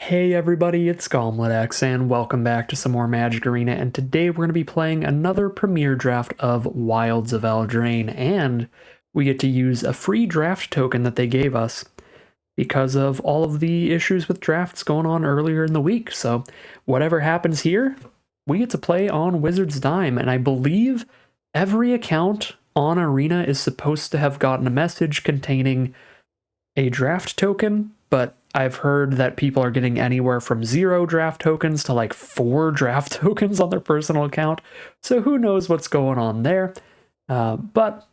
Hey everybody, it's GauntletX, and welcome back to some more Magic Arena, and today we're going to be playing another premiere draft of Wilds of Eldraine, and we get to use a free draft token that they gave us because of all of the issues with drafts going on earlier in the week. So whatever happens here, we get to play on Wizard's Dime, and I believe every account on Arena is supposed to have gotten a message containing a draft token, but I've heard that people are getting anywhere from 0 draft tokens to like 4 draft tokens on their personal account. So who knows what's going on there. But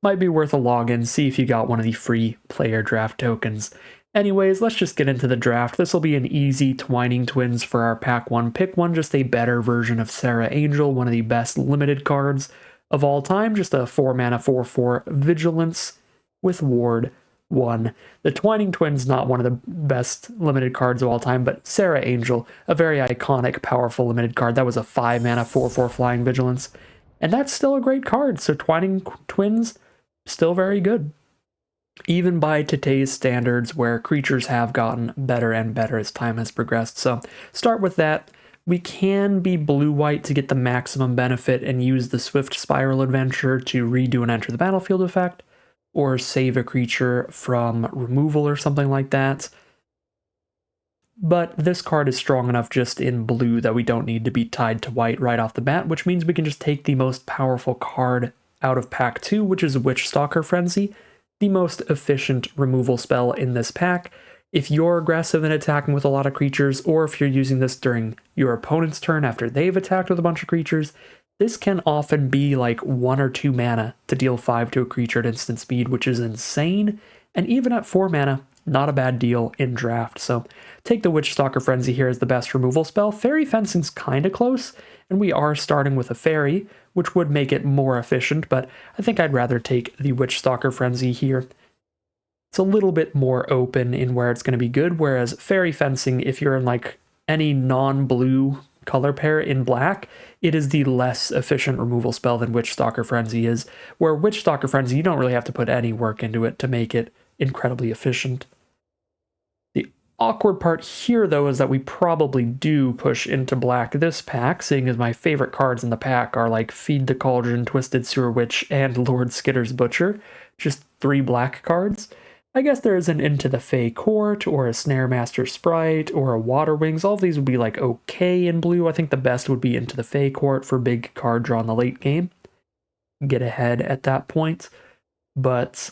might be worth a login, see if you got one of the free player draft tokens. Anyways, let's just get into the draft. This will be an easy Twining Twins for our pack 1. Pick one, just a better version of Serra Angel, one of the best limited cards of all time. Just a 4 mana 4/4 Vigilance with Ward 1. The Twining Twins, not one of the best limited cards of all time, but Serra Angel, a very iconic, powerful limited card. That was a 5 mana 4/4 Flying Vigilance. And that's still a great card, so Twining Twins, still very good. Even by today's standards, where creatures have gotten better and better as time has progressed. So start with that. We can be blue-white to get the maximum benefit and use the Swift Spiral Adventure to redo an Enter the Battlefield effect, or save a creature from removal or something like that. But this card is strong enough just in blue that we don't need to be tied to white right off the bat, which means we can just take the most powerful card out of pack 2, which is Witchstalker Frenzy, the most efficient removal spell in this pack. If you're aggressive and attacking with a lot of creatures, or if you're using this during your opponent's turn after they've attacked with a bunch of creatures, this can often be like 1 or 2 mana to deal 5 to a creature at instant speed, which is insane. And even at 4 mana, not a bad deal in draft. So take the Witchstalker Frenzy here as the best removal spell. Fairy Fencing's kind of close, and we are starting with a fairy, which would make it more efficient, but I think I'd rather take the Witchstalker Frenzy here. It's a little bit more open in where it's going to be good, whereas Fairy Fencing, if you're in like any non-blue color pair in black, it is the less efficient removal spell than Witchstalker Frenzy is, where Witchstalker Frenzy, you don't really have to put any work into it to make it incredibly efficient. The awkward part here, though, is that we probably do push into black this pack, seeing as my favorite cards in the pack are like Feed the Cauldron, Twisted Sewer Witch, and Lord Skitter's Butcher, just 3 black cards. I guess there is an Into the Fey Court, or a Snare Master Sprite, or a Water Wings. All of these would be like okay in blue. I think the best would be Into the Fey Court for big card draw in the late game. Get ahead at that point. But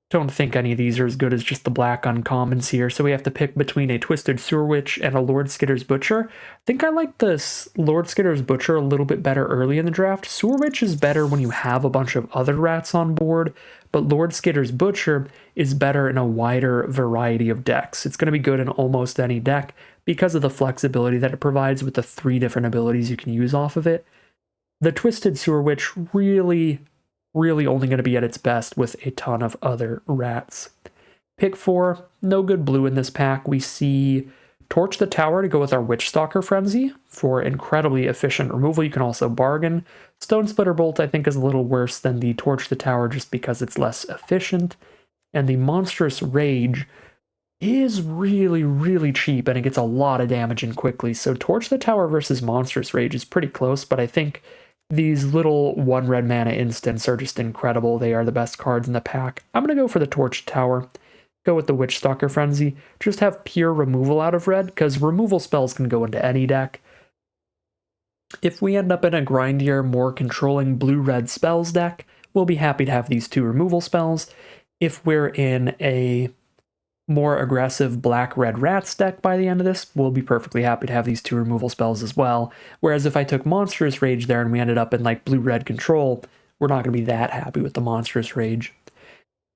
don't think any of these are as good as just the black uncommons here, so we have to pick between a Twisted Sewer Witch and a Lord Skitter's Butcher. I think I like this Lord Skitter's Butcher a little bit better early in the draft. Sewer Witch is better when you have a bunch of other rats on board, but Lord Skitter's Butcher is better in a wider variety of decks. It's going to be good in almost any deck because of the flexibility that it provides with the 3 different abilities you can use off of it. The Twisted Sewer Witch really only going to be at its best with a ton of other rats. Pick 4, no good blue in this pack. We see Torch the Tower to go with our Witchstalker Frenzy for incredibly efficient removal. You can also bargain. Stone Splitter Bolt, I think, is a little worse than the Torch the Tower just because it's less efficient. And the Monstrous Rage is really cheap, and it gets a lot of damage in quickly. So Torch the Tower versus Monstrous Rage is pretty close, but I think these little 1 red mana instants are just incredible. They are the best cards in the pack. I'm going to go for the Torch Tower. Go with the Witchstalker Frenzy. Just have pure removal out of red, because removal spells can go into any deck. If we end up in a grindier, more controlling blue-red spells deck, we'll be happy to have these 2 removal spells. If we're in a more aggressive black-red rats deck by the end of this, we'll be perfectly happy to have these 2 removal spells as well. Whereas if I took Monstrous Rage there and we ended up in like blue-red control, we're not going to be that happy with the Monstrous Rage.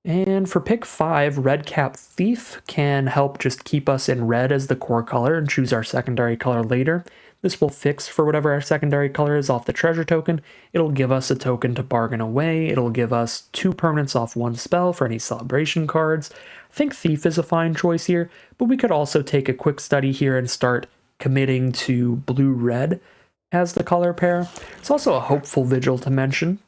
And for pick 5, Redcap Thief can help just keep us in red as the core color and choose our secondary color later. This will fix for whatever our secondary color is off the treasure token. It'll give us a token to bargain away. It'll give us 2 permanents off 1 spell for any celebration cards. I think Thief is a fine choice here, but we could also take a quick study here and start committing to blue-red as the color pair. It's also a Hopeful Vigil to mention.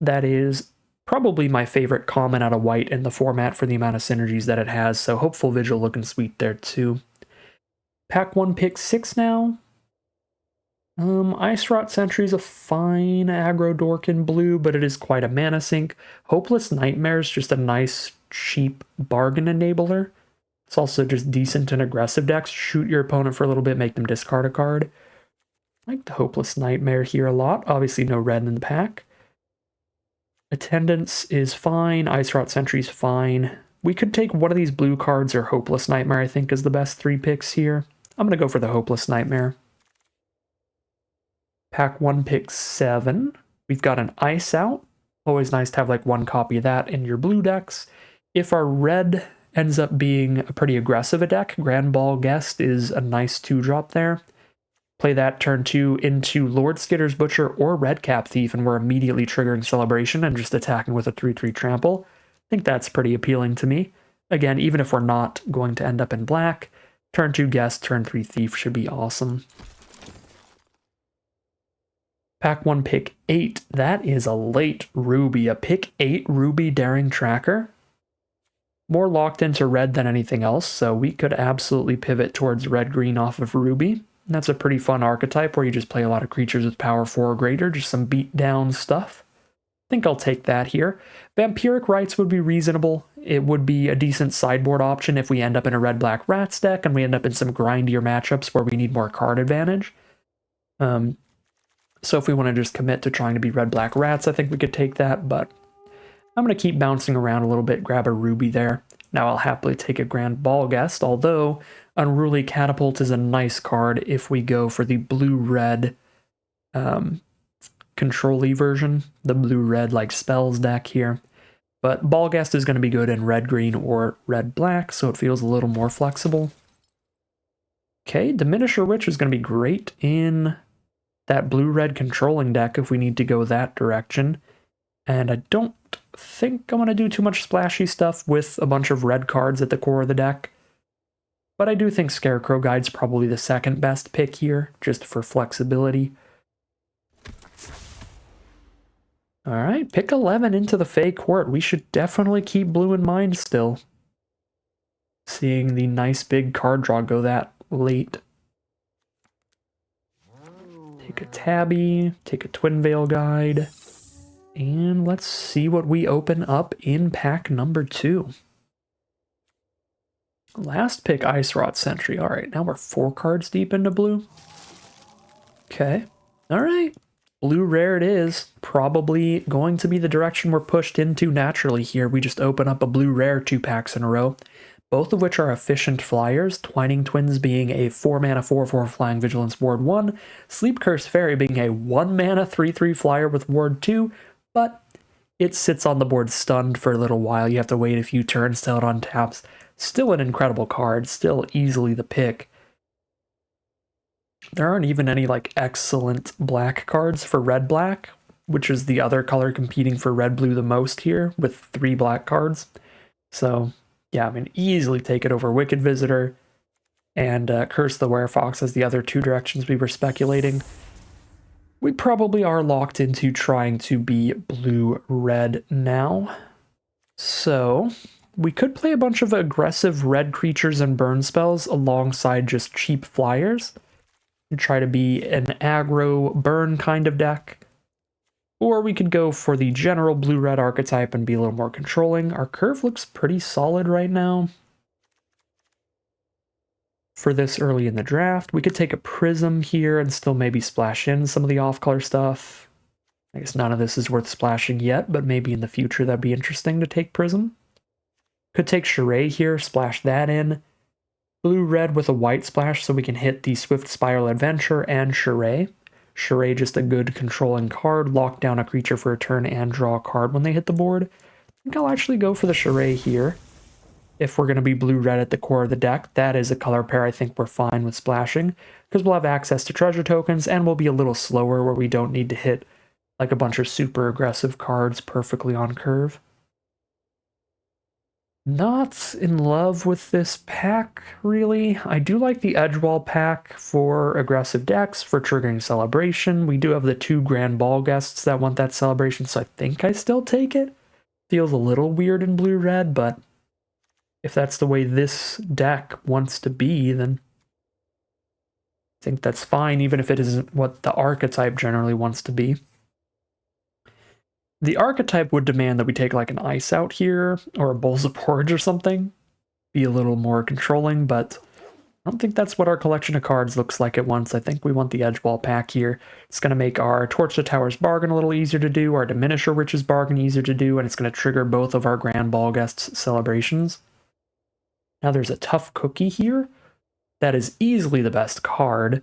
That is Probably my favorite common out of white in the format for the amount of synergies that it has, so Hopeful Vigil looking sweet there too. Pack 1, pick 6 now. Ice Rot Sentry's a fine aggro dork in blue, but it is quite a mana sink. Hopeless Nightmare's just a nice, cheap bargain enabler. It's also just decent in aggressive decks. Shoot your opponent for a little bit, make them discard a card. I like the Hopeless Nightmare here a lot. Obviously no red in the pack. Attendance is fine. Ice Rot Sentry's fine. We could take one of these blue cards or Hopeless Nightmare, I think, is the best 3 picks here. I'm going to go for the Hopeless Nightmare. Pack 1, pick 7. We've got an Ice out. Always nice to have like one copy of that in your blue decks. If our red ends up being a pretty aggressive a deck, Grand Ball Guest is a nice 2-drop there. Play that turn 2 into Lord Skitter's Butcher or Redcap Thief, and we're immediately triggering Celebration and just attacking with a 3/3 trample. I think that's pretty appealing to me. Again, even if we're not going to end up in black, turn 2 Guest, turn 3 Thief should be awesome. Pack 1, pick 8. That is a late Ruby. A pick 8 Ruby Daring Tracker. More locked into red than anything else, so we could absolutely pivot towards red-green off of Ruby. That's a pretty fun archetype where you just play a lot of creatures with power 4 or greater, just some beat-down stuff. I think I'll take that here. Vampiric Rites would be reasonable. It would be a decent sideboard option if we end up in a red-black Rats deck and we end up in some grindier matchups where we need more card advantage. So if we want to just commit to trying to be red-black Rats, I think we could take that, but I'm going to keep bouncing around a little bit, grab a Ruby there. Now I'll happily take a Grand Ball Guest, although Unruly Catapult is a nice card if we go for the blue-red control-y version, the blue-red like spells deck here. But Ball Guest is going to be good in red-green or red-black, so it feels a little more flexible. Okay, Diminisher Witch is going to be great in that blue-red controlling deck if we need to go that direction. And I don't think I'm going to do too much splashy stuff with a bunch of red cards at the core of the deck. But I do think Scarecrow Guide's probably the second best pick here, just for flexibility. Alright, pick 11 into the Fey Court. We should definitely keep blue in mind still. Seeing the nice big card draw go that late. Take a Tabby, take a Twin Veil Guide, and let's see what we open up in pack number 2. Last pick, Ice Rot Sentry. Alright, now we're 4 cards deep into blue. Okay, alright. Blue rare it is. Probably going to be the direction we're pushed into naturally here. We just open up a blue rare 2 packs in a row. Both of which are efficient flyers, Twining Twins being a 4-mana 4/4 flying vigilance ward 1, Sleep Curse Fairy being a 1-mana 3/3 flyer with ward 2, but it sits on the board stunned for a little while. You have to wait a few turns till it untaps. Still an incredible card, still easily the pick. There aren't even any like excellent black cards for red-black, which is the other color competing for red-blue the most here, with 3 black cards. So yeah, I mean, easily take it over Wicked Visitor and Curse the Werefox as the other 2 directions we were speculating. We probably are locked into trying to be blue-red now. So we could play a bunch of aggressive red creatures and burn spells alongside just cheap flyers and try to be an aggro burn kind of deck. Or we could go for the general blue-red archetype and be a little more controlling. Our curve looks pretty solid right now. For this early in the draft, we could take a Prism here and still maybe splash in some of the off-color stuff. I guess none of this is worth splashing yet, but maybe in the future that'd be interesting to take Prism. Could take Charade here, splash that in. Blue-red with a white splash so we can hit the Swift Spiral Adventure and Charade. Charade just a good controlling card, lock down a creature for a turn and draw a card when they hit the board. I think I'll actually go for the Charade here. If we're going to be blue-red at the core of the deck, that is a color pair I think we're fine with splashing, because we'll have access to treasure tokens and we'll be a little slower where we don't need to hit like a bunch of super aggressive cards perfectly on curve. Not in love with this pack, really. I do like the Edgewall pack for aggressive decks, for triggering Celebration. We do have the 2 Grand Ball Guests that want that Celebration, so I think I still take it. Feels a little weird in blue-red, but if that's the way this deck wants to be, then I think that's fine, even if it isn't what the archetype generally wants to be. The archetype would demand that we take like an Ice Out here, or a Bowls of Porridge or something. Be a little more controlling, but I don't think that's what our collection of cards looks like at once. I think we want the Edgewall pack here. It's going to make our Torch the Tower's Bargain a little easier to do, our Diminish or Witch's Bargain easier to do, and it's going to trigger both of our Grand Ball Guests celebrations. Now there's a Tough Cookie here. That is easily the best card,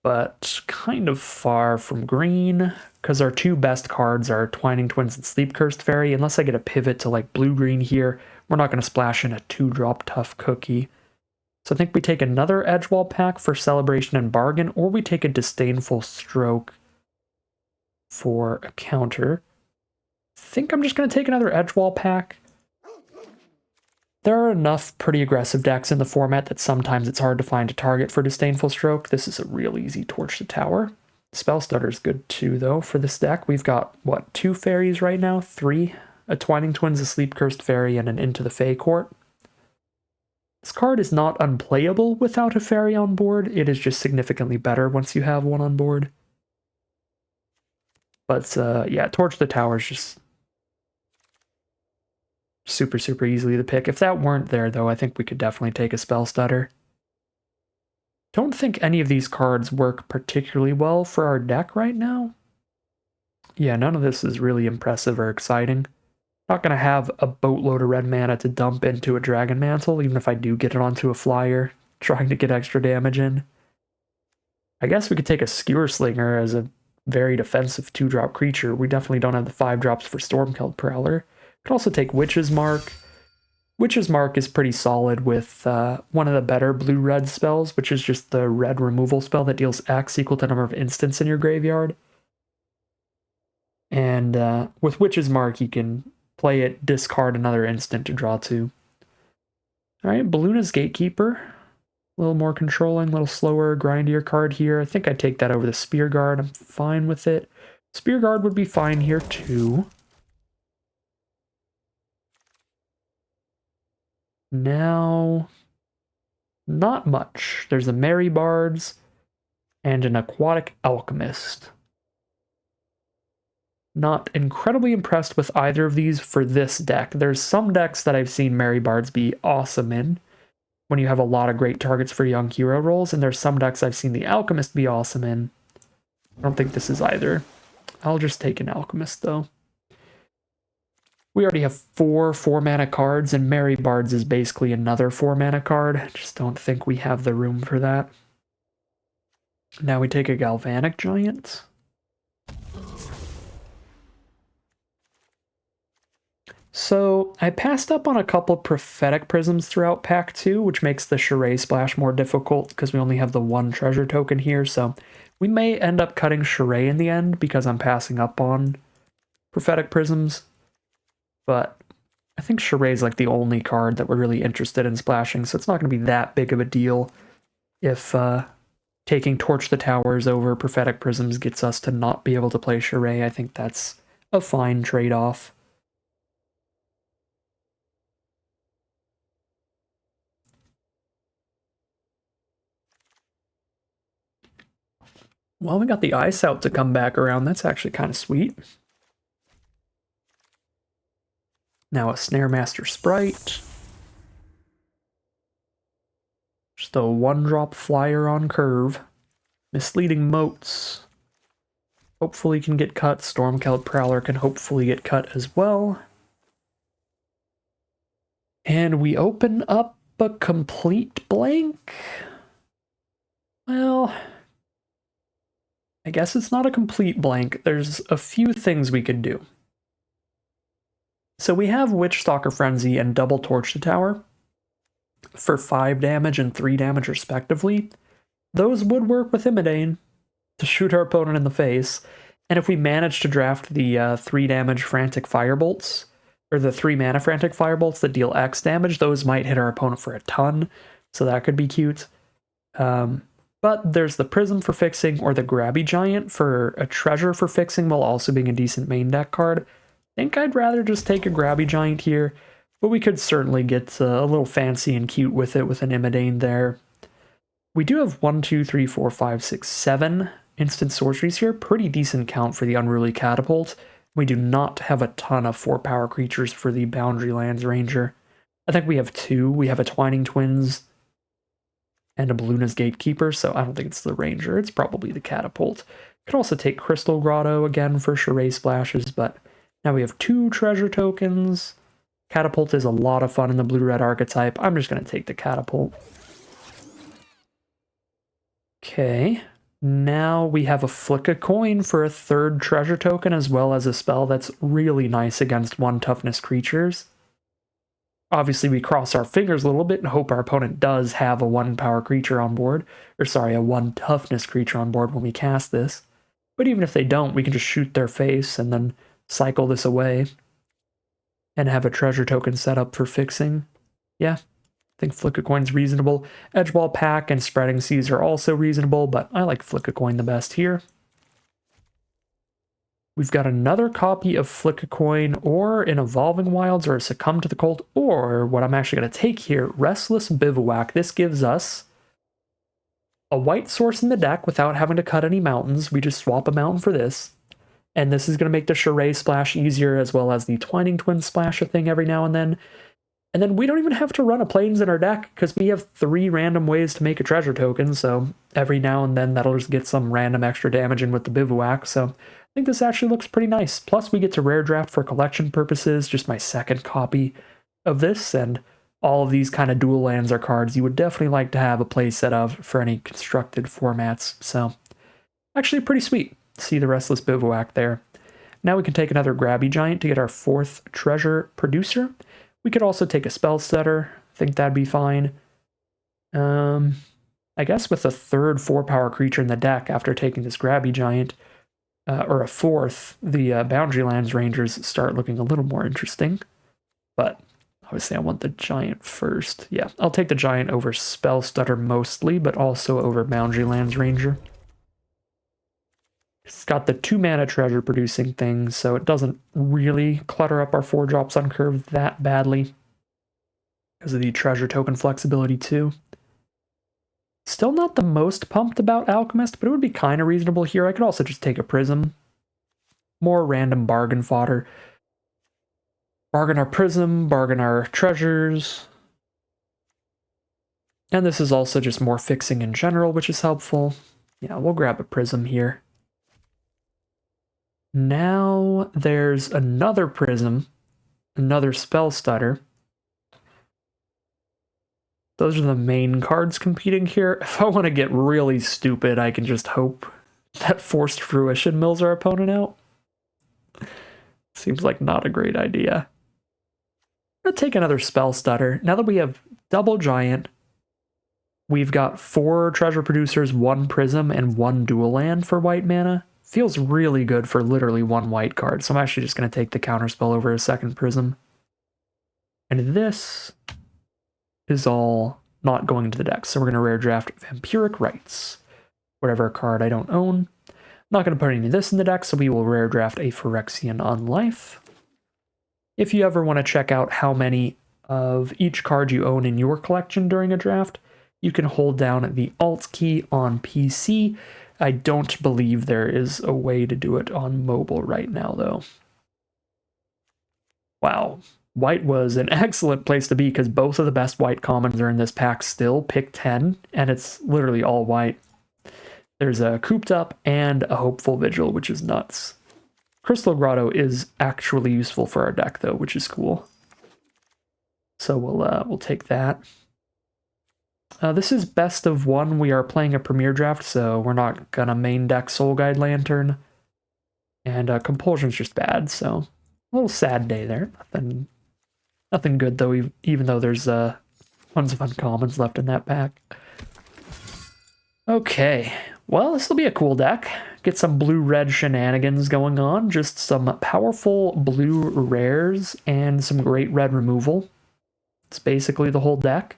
but kind of far from green, because our two best cards are Twining Twins and Sleep Cursed Fairy. Unless I get a pivot to like blue-green here, we're not going to splash in a 2-drop Tough Cookie. So I think we take another Edgewall pack for Celebration and Bargain, or we take a Disdainful Stroke for a counter. I think I'm just going to take another Edgewall pack. There are enough pretty aggressive decks in the format that sometimes it's hard to find a target for Disdainful Stroke. This is a real easy Torch the Tower. Spell Stutter's good too, though, for this deck. We've got, what, 2 fairies right now? 3? A Twining Twins, a Sleep Cursed Fairy, and an Into the Fey Court. This card is not unplayable without a fairy on board. It is just significantly better once you have one on board. But, yeah, Torch the Tower is just super, super easily the pick. If that weren't there, though, I think we could definitely take a Spell Stutter. Don't think any of these cards work particularly well for our deck right now. Yeah, none of this is really impressive or exciting. Not going to have a boatload of red mana to dump into a Dragon Mantle, even if I do get it onto a flyer, trying to get extra damage in. I guess we could take a Skewer Slinger as a very defensive 2-drop creature. We definitely don't have the 5 drops for Stormcloud Prowler. Could also take Witch's Mark. Witch's Mark is pretty solid with one of the better blue-red spells, which is just the red removal spell that deals X equal to the number of instants in your graveyard. And with Witch's Mark, you can play it, discard another instant to draw 2. Alright, Balluna's Gatekeeper. A little more controlling, a little slower, grindier card here. I think I'd take that over the Spear Guard. I'm fine with it. Spear Guard would be fine here too. Now, not much. There's a Merry Bards and an Aquatic Alchemist. Not incredibly impressed with either of these for this deck. There's some decks that I've seen Merry Bards be awesome in, when you have a lot of great targets for young hero rolls, and there's some decks I've seen the Alchemist be awesome in. I don't think this is either. I'll just take an Alchemist, though. We already have 4 4-mana cards, and Merry Bards is basically another 4-mana card. I just don't think we have the room for that. Now we take a Galvanic Giant. So I passed up on a couple Prophetic Prisms throughout Pack 2, which makes the Charade Splash more difficult because we only have the 1 treasure token here, so we may end up cutting Charade in the end because I'm passing up on Prophetic Prisms. But I think Charade's like the only card that we're really interested in splashing, so it's not going to be that big of a deal if taking Torch the Towers over Prophetic Prisms gets us to not be able to play Charade. I think that's a fine trade-off. Well, we got the Ice Out to come back around. That's actually kind of sweet. Now a Snare Master Sprite. Just a 1-drop flyer on curve. Misleading Moats. Hopefully can get cut. Stormcloud Prowler can hopefully get cut as well. And we open up a complete blank. Well, I guess it's not a complete blank. There's a few things we could do. So we have Witchstalker Frenzy and double Torch the Tower for 5 damage and 3 damage respectively. Those would work with Imidane to shoot our opponent in the face. And if we manage to draft the 3 damage Frantic Firebolts, or the 3 mana Frantic Firebolts that deal X damage, those might hit our opponent for a ton, so that could be cute. But there's the Prism for fixing, or the Grabby Giant for a treasure for fixing, while also being a decent main deck card. think I'd rather just take a Grabby Giant here, but we could certainly get a little fancy and cute with it with an Imidane there. We do have 1, 2, 3, 4, 5, 6, 7 instant sorceries here. Pretty decent count for the Unruly Catapult. We do not have a ton of 4-power creatures for the Boundary Lands Ranger. I think we have 2. We have a Twining Twins and a Balluna's Gatekeeper, so I don't think it's the Ranger. It's probably the Catapult. Could also take Crystal Grotto again for Charade Splashes, but now we have 2 treasure tokens. Catapult is a lot of fun in the blue-red archetype. I'm just going to take the Catapult. Okay, now we have a Flick a Coin for a 3rd treasure token, as well as a spell that's really nice against 1 toughness creatures. Obviously, we cross our fingers a little bit and hope our opponent does have a 1-power creature on board, or sorry, a 1 toughness creature on board when we cast this. But even if they don't, we can just shoot their face and then cycle this away and have a treasure token set up for fixing. Yeah, I think Flick a Coin's reasonable. Edgeball Pack and Spreading Seas are also reasonable, but I like Flick a Coin the best here. We've got another copy of Flick a Coin, or an Evolving Wilds, or a Succumb to the Cold, or what I'm actually going to take here, Restless Bivouac. This gives us a white source in the deck without having to cut any mountains. We just swap a mountain for this. And this is going to make the Charade Splash easier, as well as the Twining Twin Splash a thing every now and then. And then we don't even have to run a Plains in our deck, because we have 3 random ways to make a treasure token, so every now and then that'll just get some random extra damage in with the Bivouac, so I think this actually looks pretty nice. Plus we get to rare draft for collection purposes, just my 2nd copy of this, and all of these kind of dual lands are cards you would definitely like to have a playset of for any constructed formats, so actually pretty sweet. See the Restless Bivouac there. Now we can take another Grabby Giant to get our 4th treasure producer. We could also take a Spell Stutter. I think that'd be fine. I guess with a 3rd 4-power creature in the deck after taking this Grabby Giant, or a 4th, the Boundary Lands Rangers start looking a little more interesting. But obviously I want the Giant first. Yeah, I'll take the Giant over Spell Stutter mostly, but also over Boundary Lands Ranger. It's got the 2-mana treasure producing thing, so it doesn't really clutter up our 4-drops on curve that badly because of the treasure token flexibility too. Still not the most pumped about Alchemist, but it would be kind of reasonable here. I could also just take a Prism. More random bargain fodder. Bargain our Prism, bargain our treasures. And this is also just more fixing in general, which is helpful. Yeah, we'll grab a Prism here. Now there's another Prism, another Spell Stutter. Those are the main cards competing here. If I want to get really stupid, I can just hope that Forced Fruition mills our opponent out. Seems like not a great idea. I'm going to take another Spell Stutter. Now that we have double Giant, we've got 4 treasure producers, 1 Prism, and 1 dual land for white mana. Feels really good for literally 1 white card, so I'm actually just going to take the counterspell over a 2nd Prism. And this is all not going into the deck, so we're going to rare draft Vampiric Rites, whatever card I don't own. I'm not going to put any of this in the deck, so we will rare draft a Phyrexian Unlife. If you ever want to check out how many of each card you own in your collection during a draft, you can hold down the Alt key on PC. I don't believe there is a way to do it on mobile right now, though. Wow. White was an excellent place to be because both of the best white commons are in this pack still. Pick 10, and it's literally all white. There's a Cooped Up and a Hopeful Vigil, which is nuts. Crystal Grotto is actually useful for our deck, though, which is cool. So we'll take that. This is best of 1. We are playing a Premier Draft, so we're not gonna main deck Soul Guide Lantern. And Compulsion's just bad, so a little sad day there. Nothing good, though, even though there's tons of uncommons left in that pack. Okay, well, this will be a cool deck. Get some blue-red shenanigans going on. Just some powerful blue rares and some great red removal. It's basically the whole deck.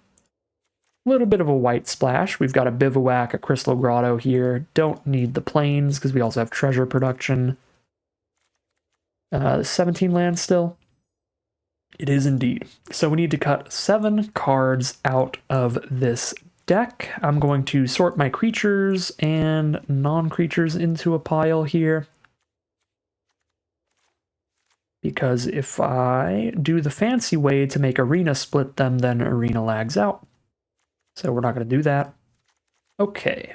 A little bit of a white splash. We've got a Bivouac, a Crystal Grotto here. Don't need the Plains because we also have treasure production. 17 lands still? It is indeed. So we need to cut 7 cards out of this deck. I'm going to sort my creatures and non-creatures into a pile here. Because if I do the fancy way to make Arena split them, then Arena lags out. So we're not going to do that. Okay.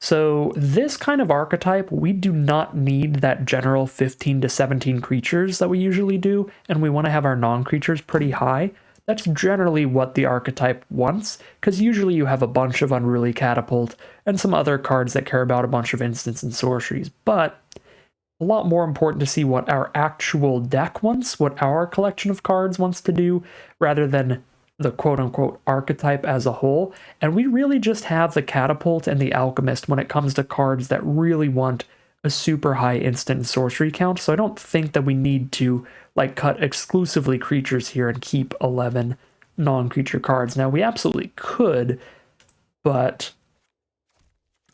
So this kind of archetype, we do not need that general 15 to 17 creatures that we usually do, and we want to have our non-creatures pretty high. That's generally what the archetype wants, because usually you have a bunch of Unruly Catapult and some other cards that care about a bunch of instants and sorceries, but a lot more important to see what our actual deck wants, what our collection of cards wants to do, rather than the quote-unquote archetype as a whole. And we really just have the Catapult and the Alchemist when it comes to cards that really want a super high instant and sorcery count, so I don't think that we need to like cut exclusively creatures here and keep 11 non-creature cards. Now, we absolutely could, but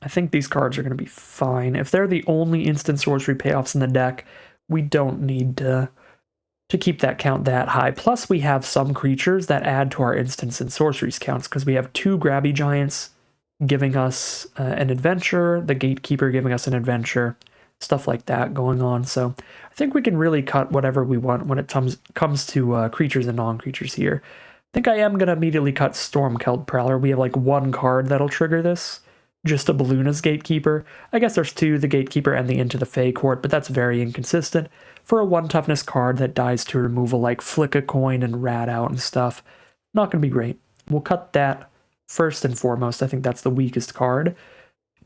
I think these cards are going to be fine. If they're the only instant sorcery payoffs in the deck, we don't need to keep that count that high. Plus, we have some creatures that add to our instants and sorceries counts, because we have 2 Grabby Giants giving us an adventure, the Gatekeeper giving us an adventure, stuff like that going on. So I think we can really cut whatever we want when it comes to creatures and non-creatures here. I think I am going to immediately cut Stormkeld Prowler. We have like 1 card that'll trigger this. Just a Balloonist Gatekeeper. I guess there's 2, the Gatekeeper and the Into the Fey Court, but that's very inconsistent. For a 1 toughness card that dies to removal like Flick a Coin and Rat Out and stuff, not going to be great. We'll cut that first and foremost. I think that's the weakest card.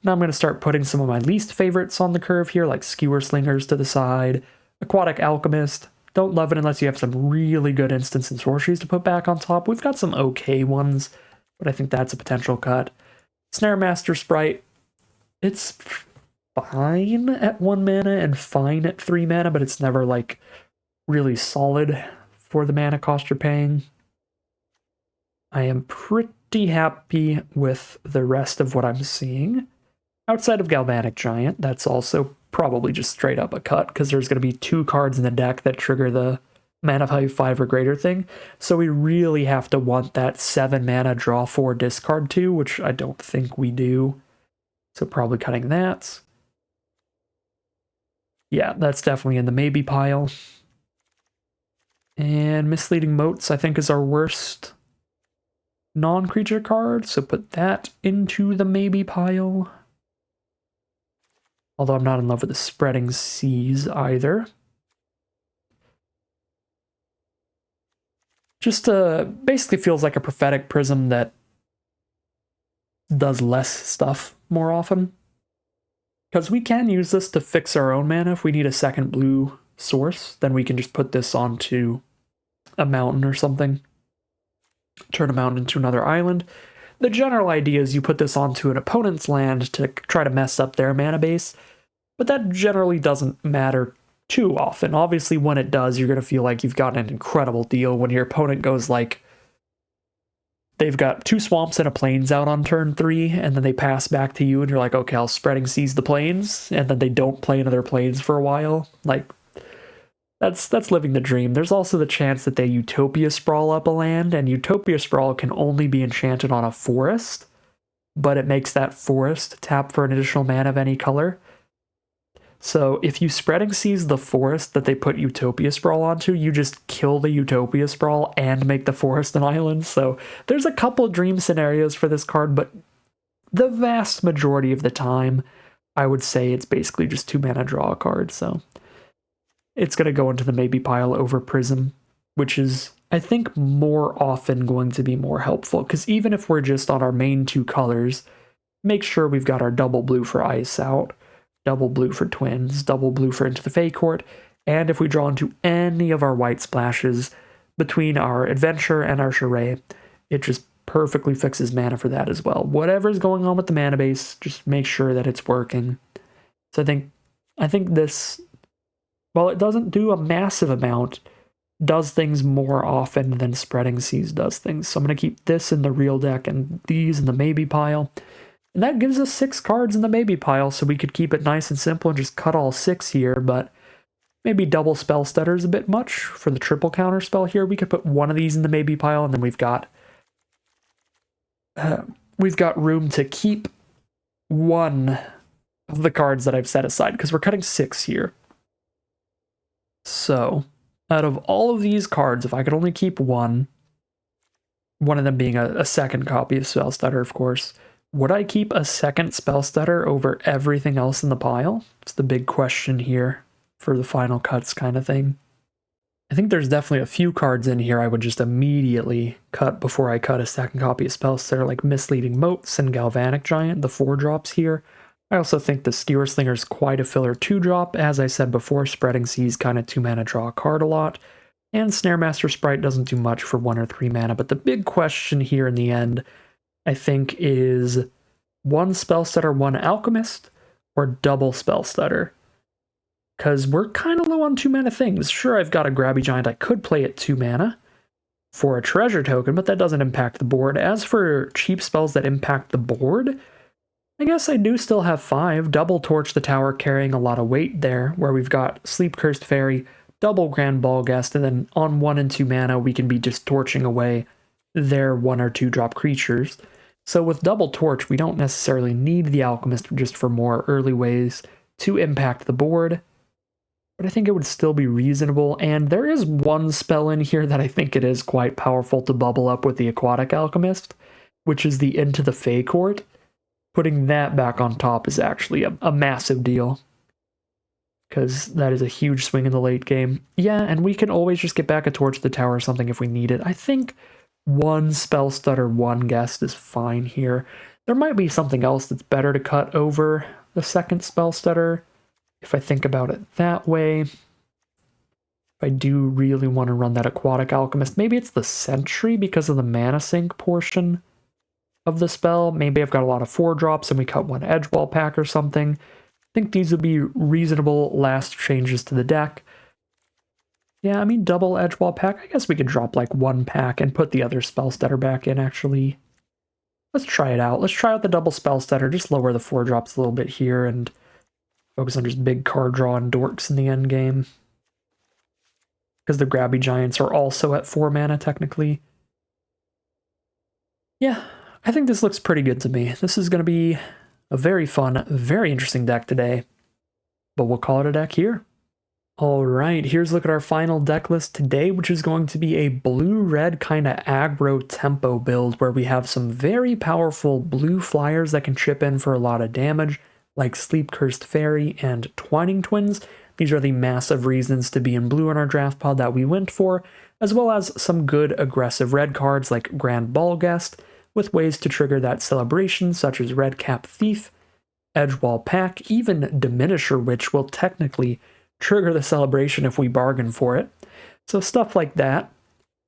Now I'm going to start putting some of my least favorites on the curve here, like Skewer Slingers to the side, Aquatic Alchemist. Don't love it unless you have some really good instants and sorceries to put back on top. We've got some okay ones, but I think that's a potential cut. Snare Master Sprite, it's fine at 1 mana and fine at 3 mana, but it's never like really solid for the mana cost you're paying. I am pretty happy with the rest of what I'm seeing. Outside of Galvanic Giant, that's also probably just straight up a cut, because there's going to be 2 cards in the deck that trigger the mana value 5 or greater thing, so we really have to want that 7 mana draw 4 discard 2, which I don't think we do, so probably cutting that. Yeah, that's definitely in the maybe pile. And Misleading Motes, I think, is our worst non-creature card, so put that into the maybe pile. Although I'm not in love with the Spreading Seas either. Just basically feels like a Prophetic Prism that does less stuff more often. Because we can use this to fix our own mana. If we need a second blue source, then we can just put this onto a mountain or something. Turn a mountain into another island. The general idea is you put this onto an opponent's land to try to mess up their mana base, but that generally doesn't matter too often. Obviously, when it does, you're going to feel like you've gotten an incredible deal when your opponent goes like, they've got 2 swamps and a plains out on turn 3, and then they pass back to you, and you're like, okay, I'll Spreading Seas the plains, and then they don't play another plains for a while. Like, that's living the dream. There's also the chance that they Utopia Sprawl up a land, and Utopia Sprawl can only be enchanted on a forest, but it makes that forest tap for an additional mana of any color. So if you Spreading Seas the forest that they put Utopia Sprawl onto, you just kill the Utopia Sprawl and make the forest an island. So there's a couple dream scenarios for this card, but the vast majority of the time, I would say it's basically just 2 mana draw a card. So it's going to go into the maybe pile over Prism, which is, I think, more often going to be more helpful. Because even if we're just on our main 2 colors, make sure we've got our double blue for Ice out, double blue for Twins, double blue for Into the Fey Court, and if we draw into any of our white splashes between our Adventure and our Charade, it just perfectly fixes mana for that as well. Whatever's going on with the mana base, just make sure that it's working. So I think this, while it doesn't do a massive amount, does things more often than Spreading Seas does things. So I'm going to keep this in the real deck and these in the maybe pile. And that gives us 6 cards in the maybe pile, so we could keep it nice and simple and just cut all 6 here, but Maybe double spell stutter is a bit much for the triple counter spell here. We could put one of these in the maybe pile, and then we've got room to keep one of the cards that I've set aside, because we're cutting 6 here. So, out of all of these cards, if I could only keep one of them being a second copy of Spell Stutter, of course, would I keep a second Spell Stutter over everything else in the pile? It's the big question here for the final cuts kind of thing. I think there's definitely a few cards in here I would just immediately cut before I cut a second copy of Spell Stutter, like Misleading Motes and Galvanic Giant, the 4-drops here. I also think the Skewer Slinger is quite a filler 2-drop. As I said before, Spreading Seas kind of 2-mana draw a card a lot. And Snaremaster Sprite doesn't do much for 1 or 3 mana, but the big question here in the end, I think, is 1 Spell Stutter, 1 Alchemist, or double Spell Stutter. Because we're kind of low on 2-mana things. Sure, I've got a Grabby Giant I could play at 2 mana for a treasure token, but that doesn't impact the board. As for cheap spells that impact the board, I guess I do still have 5. Double Torch the Tower carrying a lot of weight there, where we've got Sleep Cursed Fairy, double Grand Ballgast, and then on 1 and 2 mana we can be just torching away their 1 or 2 drop creatures. So with Double Torch, we don't necessarily need the Alchemist just for more early ways to impact the board, but I think it would still be reasonable. And there is one spell in here that I think it is quite powerful to bubble up with the Aquatic Alchemist, which is the Into the Fey Court. Putting that back on top is actually a massive deal, because that is a huge swing in the late game. Yeah, and we can always just get back a Torch to the Tower or something if we need it. I think 1 Spell Stutter, 1 Guest is fine here. There might be something else that's better to cut over the second Spell Stutter, if I think about it that way. If I do really want to run that Aquatic Alchemist, maybe it's the Sentry because of the mana sink portion of the spell. Maybe I've got a lot of 4-drops and we cut 1 Edgewall pack or something. I think these would be reasonable last changes to the deck. Yeah, I mean, double Edgewall pack. I guess we could drop like 1 pack and put the other Spell Stutter back in, actually. Let's try it out. Let's try out the double Spell Stutter. Just lower the 4-drops a little bit here and focus on just big card draw and dorks in the end game, because the Grabby Giants are also at 4 mana, technically. Yeah, I think this looks pretty good to me. This is going to be a very fun, very interesting deck today, but we'll call it a deck here. Alright, here's a look at our final deck list today, which is going to be a blue-red kind of aggro tempo build, where we have some very powerful blue flyers that can chip in for a lot of damage, like Sleep Cursed Fairy and Twining Twins. These are the massive reasons to be in blue in our draft pod that we went for, as well as some good aggressive red cards like Grand Ballgast, with ways to trigger that celebration, such as Redcap Thief, Edgewall Pack, even Diminisher Witch will technically trigger the celebration if we bargain for it. So stuff like that,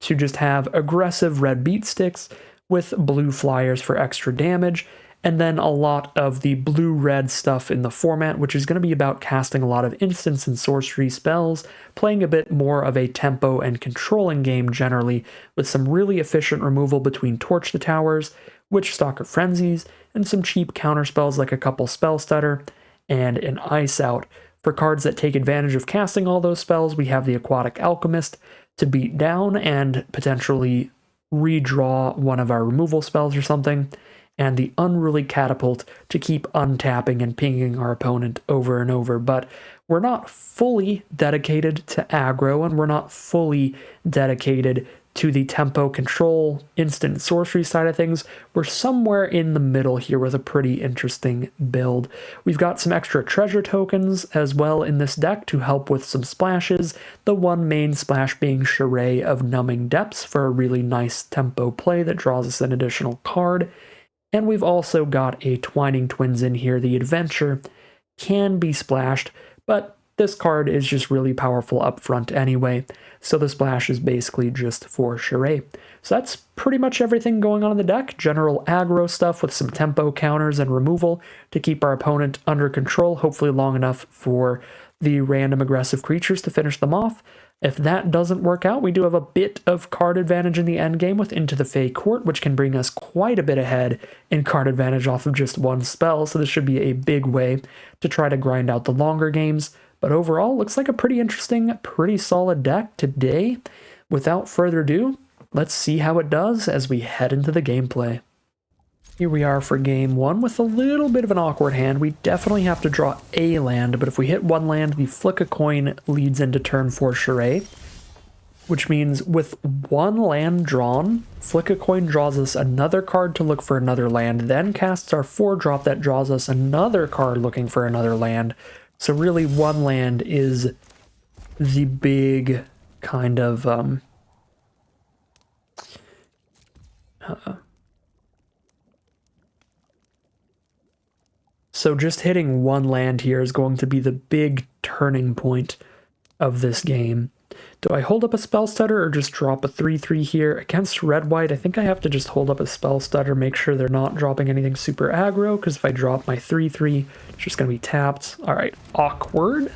to just have aggressive red beat sticks with blue flyers for extra damage, and then a lot of the blue-red stuff in the format, which is going to be about casting a lot of instants and sorcery spells, playing a bit more of a tempo and controlling game generally, with some really efficient removal between Torch the Towers, Witchstalker Frenzies, and some cheap counterspells like a couple Spell Stutter and an Ice Out. For cards that take advantage of casting all those spells, we have the Aquatic Alchemist to beat down and potentially redraw one of our removal spells or something, and the Unruly Catapult to keep untapping and pinging our opponent over and over. But we're not fully dedicated to aggro, and we're not fully dedicated to the tempo control, instant sorcery side of things. We're somewhere in the middle here with a pretty interesting build. We've got some extra treasure tokens as well in this deck to help with some splashes, the one main splash being Charade of Numbing Depths for a really nice tempo play that draws us an additional card. And we've also got a Twining Twins in here. The Adventure can be splashed, but this card is just really powerful up front anyway, so the splash is basically just for Charade. So that's pretty much everything going on in the deck. General aggro stuff with some tempo counters and removal to keep our opponent under control, hopefully long enough for the random aggressive creatures to finish them off. If that doesn't work out, we do have a bit of card advantage in the endgame with Into the Fey Court, which can bring us quite a bit ahead in card advantage off of just 1 spell, so this should be a big way to try to grind out the longer games. But overall, looks like a pretty interesting, pretty solid deck today. Without further ado, let's see how it does as we head into the gameplay. Here we are for game one with a little bit of an awkward hand. We definitely have to draw a land, but if we hit one land, the flick a coin leads into turn 4 charade, which means with one land drawn, flick a coin draws us another card to look for another land, then casts our 4-drop that draws us another card looking for another land. So really one land is the big kind of so just hitting one land here is going to be the big turning point of this game. Do I hold up a spell stutter or just drop a 3/3 here? Against red-white, I think I have to just hold up a spell stutter, make sure they're not dropping anything super aggro, because if I drop my 3/3, it's just going to be tapped. Alright, awkward.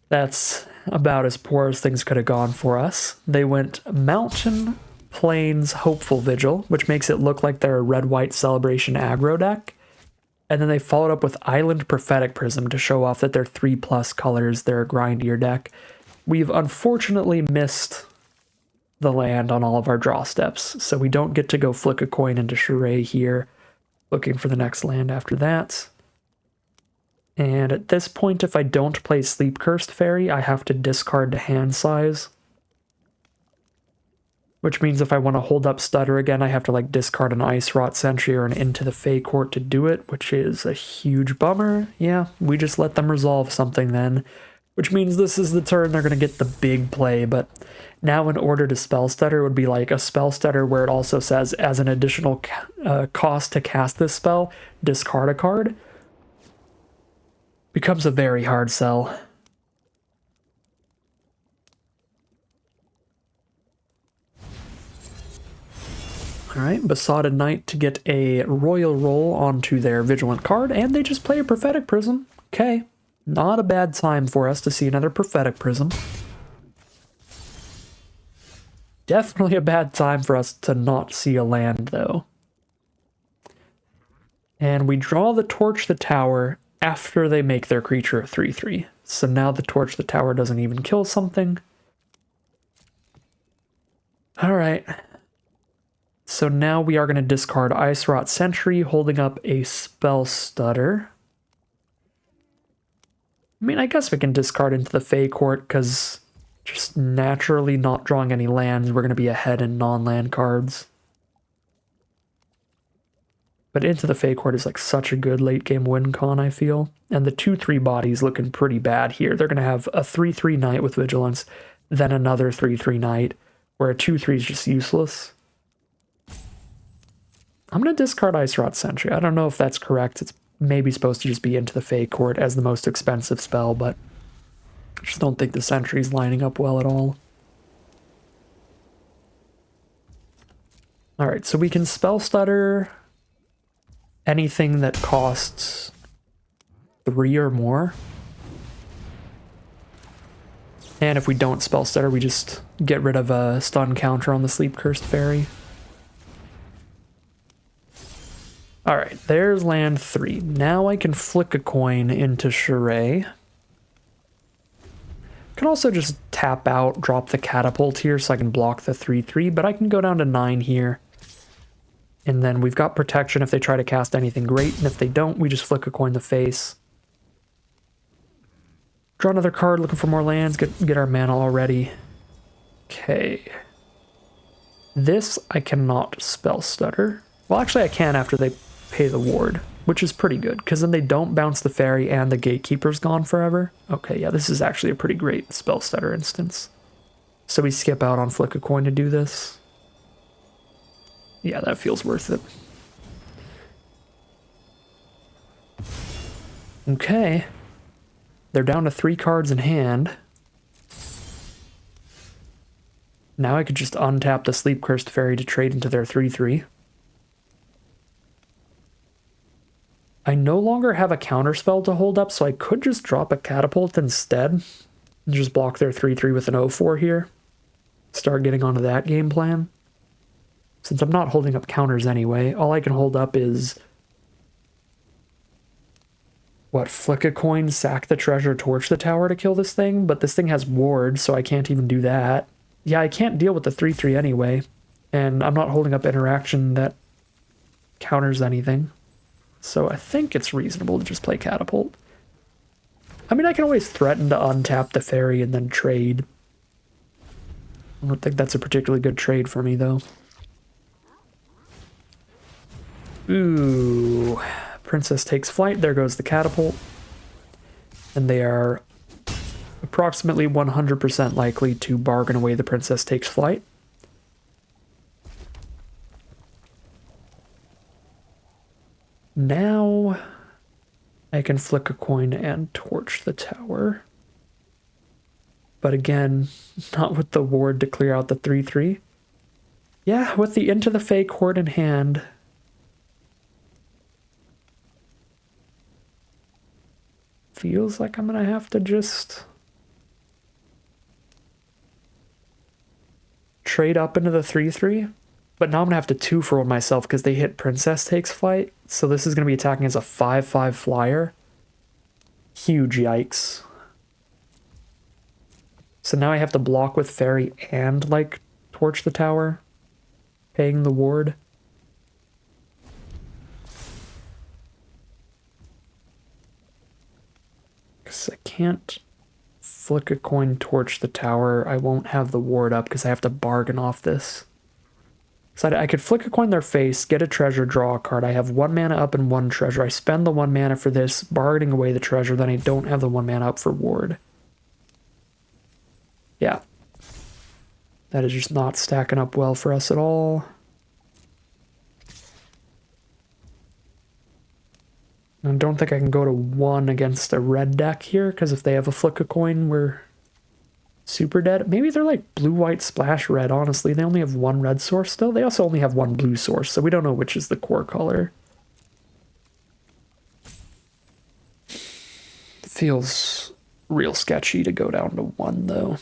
That's about as poor as things could have gone for us. They went Mountain, Plains, Hopeful Vigil, which makes it look like they're a red-white Celebration aggro deck. And then they followed up with Island Prophetic Prism to show off that they're 3+ colors, they're a grindier deck. We've unfortunately missed the land on all of our draw steps, so we don't get to go flick a coin into charade here, looking for the next land after that. And at this point, if I don't play Sleep Cursed Fairy, I have to discard to hand size. Which means if I want to hold up Stutter again, I have to like discard an Ice Rot Sentry or an Into the Fey Court to do it, which is a huge bummer. Yeah, we just let them resolve something then. Which means this is the turn they're going to get the big play, but now in order to Spell Stutter, it would be like a Spell Stutter where it also says, as an additional cost to cast this spell, discard a card. Becomes a very hard sell. Alright, Besotted Knight to get a Royal Roll onto their Vigilant card, and they just play a Prophetic Prism. Okay, not a bad time for us to see another Prophetic Prism. Definitely a bad time for us to not see a land, though. And we draw the Torch the Tower after they make their creature a 3/3. So now the Torch the Tower doesn't even kill something. Alright. So now we are going to discard Ice Rot Sentry, holding up a Spell Stutter. I mean, I guess we can discard into the Fey Court, because just naturally not drawing any lands, we're going to be ahead in non-land cards. But Into the Fey Court is like such a good late-game win con, I feel. And the 2/3 body's looking pretty bad here. They're going to have a 3/3 Knight with Vigilance, then another 3/3 Knight, where a 2/3 is just useless. I'm going to discard Ice Rot Sentry. I don't know if that's correct. It's maybe supposed to just be Into the Fey Court as the most expensive spell, but I just don't think the Sentry's lining up well at all. Alright, so we can Spell Stutter anything that costs 3 or more. And if we don't Spell Stutter, we just get rid of a stun counter on the Sleep Cursed Fairy. Alright, there's land 3. Now I can flick a coin into charade. Can also just tap out, drop the Catapult here so I can block the 3/3, but I can go down to 9 here. And then we've got protection if they try to cast anything great, and if they don't, we just flick a coin in the face. Draw another card, looking for more lands, get our mana already. Okay. This I cannot Spell Stutter. Well, actually I can after they pay the ward, which is pretty good, because then they don't bounce the fairy and the Gatekeeper's gone forever. Okay, yeah, this is actually a pretty great Spell Stutter instance. So we skip out on flick a coin to do this. Yeah, that feels worth it. Okay. They're down to 3 cards in hand. Now I could just untap the Sleep Cursed Fairy to trade into their 3/3. I no longer have a counterspell to hold up, so I could just drop a Catapult instead. And just block their 3/3 with an 0/4 here. Start getting onto that game plan. Since I'm not holding up counters anyway, all I can hold up is what, flick a coin, sack the treasure, torch the tower to kill this thing? But this thing has ward, so I can't even do that. Yeah, I can't deal with the 3/3 anyway. And I'm not holding up interaction that counters anything. So I think it's reasonable to just play Catapult. I mean, I can always threaten to untap the fairy and then trade. I don't think that's a particularly good trade for me, though. Ooh. Princess takes flight. There goes the Catapult. And they are approximately 100% likely to bargain away the Princess takes flight. Now I can flick a coin and torch the tower. But again, not with the ward to clear out the 3/3. Yeah, with the Into the Fey Court in hand. Feels like I'm gonna have to just trade up into the 3/3. But now I'm gonna have to 2-for-1 myself because they hit Princess Takes Flight. So this is gonna be attacking as a 5/5 flyer. Huge yikes. So now I have to block with Fairy and, like, torch the tower, paying the ward. Because I can't flick a coin, torch the tower. I won't have the ward up because I have to bargain off this. So I could flick a coin in their face, get a treasure, draw a card. I have 1 mana up and 1 treasure. I spend the 1 mana for this, bargaining away the treasure, then I don't have the 1 mana up for ward. Yeah. That is just not stacking up well for us at all. I don't think I can go to 1 against a red deck here, because if they have a flick a coin, we're super dead. Maybe they're like blue-white splash red, honestly. They only have 1 red source still. They also only have 1 blue source, so we don't know which is the core color. Feels real sketchy to go down to 1, though.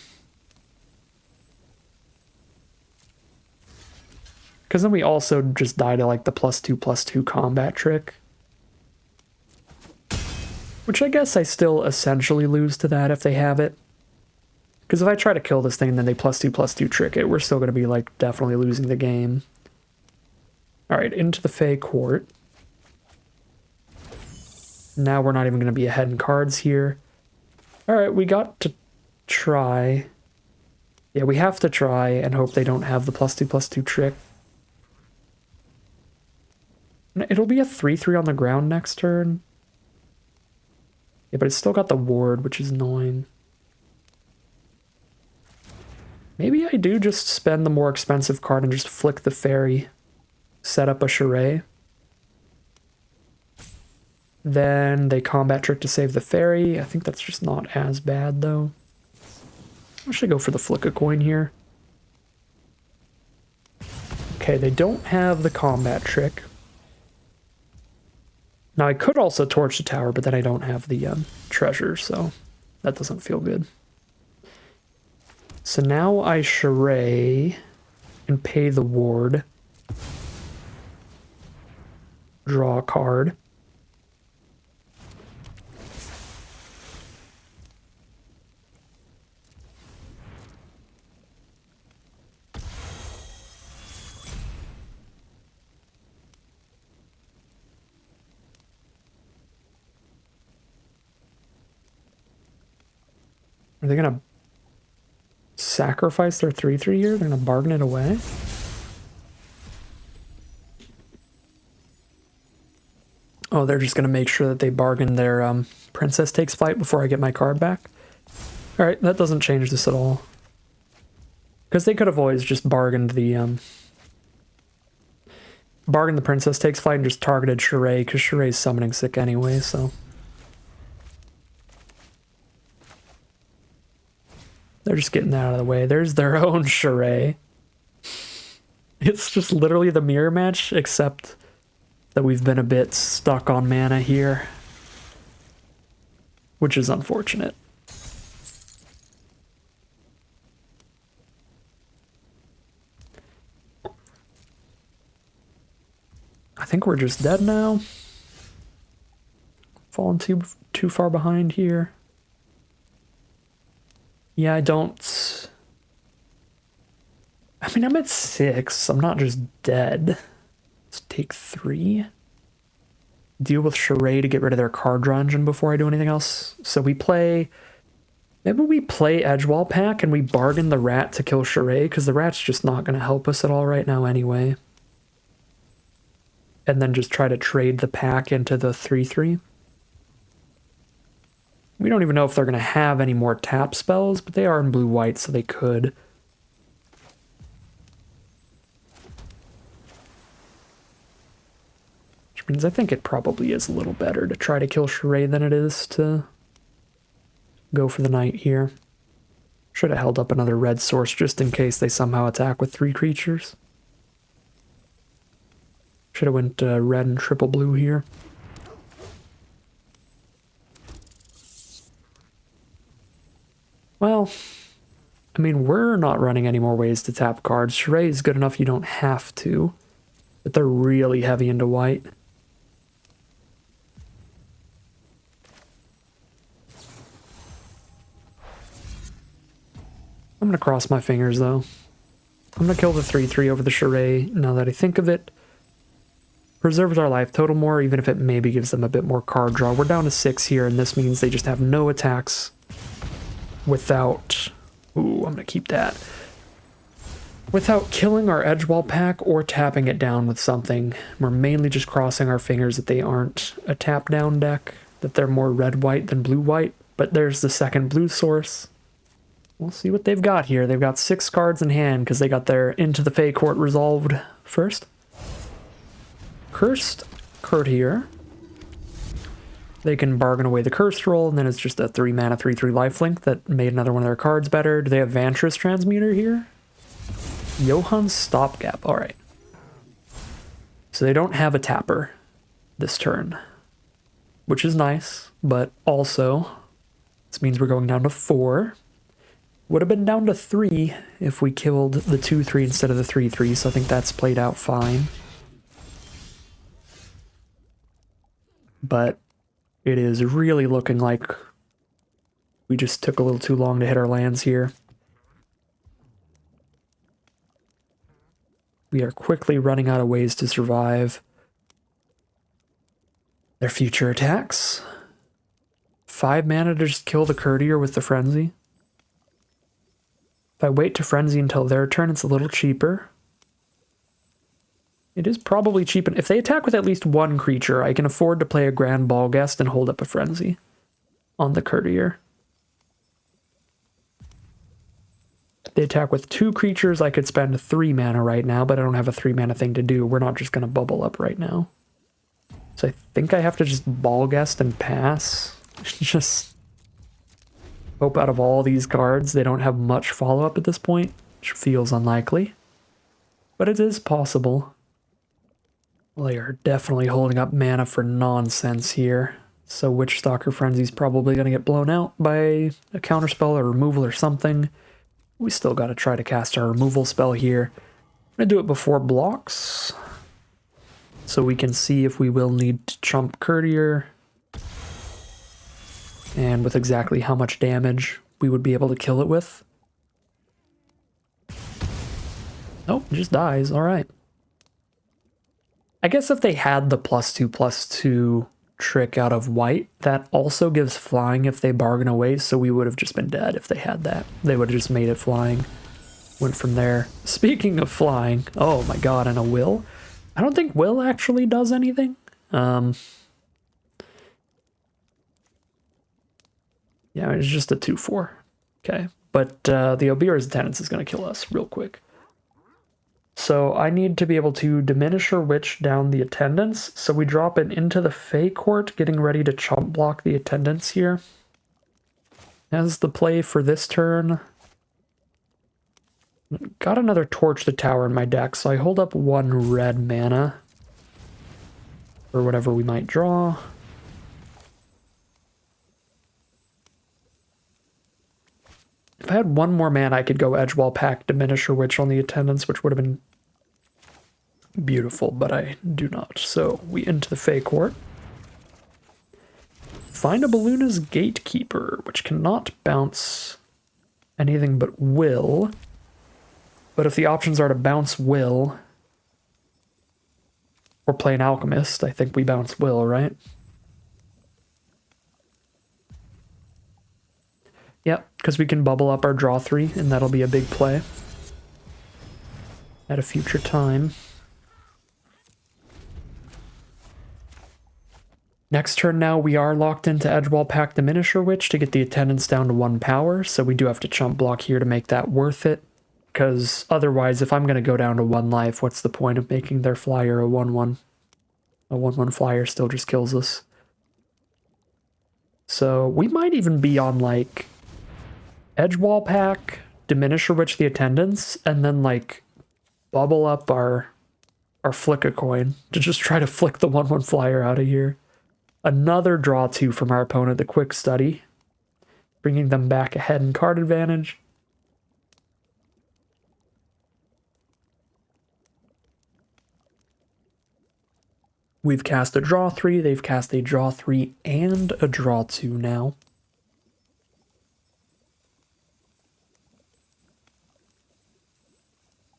Because then we also just die to like the +2/+2 combat trick. Which I guess I still essentially lose to that if they have it. Because if I try to kill this thing and then they +2/+2 trick it, we're still going to be like definitely losing the game. Alright, into the Fey Court. Now we're not even going to be ahead in cards here. Alright, we got to try. Yeah, we have to try and hope they don't have the +2/+2 trick. It'll be a 3/3 on the ground next turn. Yeah, but it's still got the ward, which is annoying. Maybe I do just spend the more expensive card and just flick the fairy, set up a charade. Then they combat trick to save the fairy. I think that's just not as bad, though. I should go for the flick a coin here. Okay, they don't have the combat trick. Now, I could also torch the tower, but then I don't have the treasure, so that doesn't feel good. So now I charade and pay the ward. Draw a card. Are they gonna sacrifice their 3/3 here? They're gonna bargain it away? Oh, they're just gonna make sure that they bargain their Princess Takes Flight before I get my card back? Alright, that doesn't change this at all. Because they could have always just bargained the Princess Takes Flight and just targeted Charade, because Charade's summoning sick anyway, so. They're just getting that out of the way. There's their own charade. It's just literally the mirror match, except that we've been a bit stuck on mana here. Which is unfortunate. I think we're just dead now. fallen too far behind here. Yeah, I don't... I mean, I'm at 6. I'm not just dead. Let's take 3. Deal with Charade to get rid of their card draw engine before I do anything else. So we play... Maybe we play Edgewall Pack and we bargain the rat to kill Charade, because the rat's just not going to help us at all right now anyway. And then just try to trade the pack into the 3/3. We don't even know if they're going to have any more tap spells, but they are in blue-white, so they could. Which means I think it probably is a little better to try to kill Charade than it is to go for the knight here. Should have held up another red source just in case they somehow attack with 3 creatures. Should have went red and triple blue here. Well, I mean, we're not running any more ways to tap cards. Charade is good enough you don't have to, but they're really heavy into white. I'm going to cross my fingers, though. I'm going to kill the 3/3 over the Charade, now that I think of it. Preserves our life total more, even if it maybe gives them a bit more card draw. We're down to 6 here, and this means they just have no attacks without... Ooh, I'm going to keep that. Without killing our Edgewall Pack or tapping it down with something. We're mainly just crossing our fingers that they aren't a tap-down deck, that they're more red-white than blue-white, but there's the second blue source. We'll see what they've got here. They've got 6 cards in hand because they got their Into the Fey Court resolved first. Cursed Courtier. They can bargain away the Cursed roll, and then it's just a 3-mana 3/3 lifelink that made another one of their cards better. Do they have Vantress Transmuter here? Johann's Stopgap. Alright. So they don't have a tapper this turn, which is nice, but also this means we're going down to 4. Would have been down to 3 if we killed the 2/3 instead of the 3/3, so I think that's played out fine. But it is really looking like we just took a little too long to hit our lands here. We are quickly running out of ways to survive their future attacks. 5 mana to just kill the Courtier with the Frenzy. If I wait to Frenzy until their turn, it's a little cheaper. It is probably cheap. If they attack with at least 1 creature, I can afford to play a Grand Ballgast and hold up a Frenzy on the Courtier. If they attack with 2 creatures, I could spend 3 mana right now, but I don't have a 3 mana thing to do. We're not just going to bubble up right now. So I think I have to just Ballgast and pass. Just hope out of all these cards they don't have much follow-up at this point, which feels unlikely. But it is possible. Well, they are definitely holding up mana for nonsense here. So Witchstalker Frenzy's probably going to get blown out by a counterspell or removal or something. We still got to try to cast our removal spell here. I'm going to do it before blocks, so we can see if we will need to trump Courtier, and with exactly how much damage we would be able to kill it with. Nope, it just dies. All right. I guess if they had the +2/+2 trick out of white, that also gives flying if they bargain away, so we would have just been dead if they had that. They would have just made it flying. Went from there. Speaking of flying, oh my god, and a Will? I don't think Will actually does anything. Yeah, it's just a 2/4. Okay, but the Obira's Attendance is going to kill us real quick. So I need to be able to diminish or witch down the Attendance, so we drop it into the Fey Court, getting ready to chump block the Attendance here. As the play for this turn. Got another Torch the Tower in my deck, so I hold up 1 red mana for whatever we might draw. If I had 1 more mana, I could go Edgewall Pack, Diminish or Witch on the Attendance, which would have been beautiful, but I do not. So we into the Fey Court. find a Balluna's Gatekeeper, which cannot bounce anything but will. But if the options are to bounce will or play an Alchemist, I think we bounce will, right? Yep, because we can bubble up our draw 3, and that'll be a big play at a future time. Next turn now, we are locked into Edgewall Pact Diminisher Witch to get the attendance down to 1 power, so we do have to chump block here to make that worth it, because otherwise, if I'm going to go down to 1 life, what's the point of making their flyer a 1-1? A 1-1 flyer still just kills us. So we might even be on, like, Edgewall Pack, Diminisher Witch the attendance, and then, like, bubble up our flick a coin to just try to flick the 1-1 flyer out of here. Another draw 2 from our opponent, the Quick Study, bringing them back ahead in card advantage. We've cast a draw 3, they've cast a draw 3 and a draw 2 now.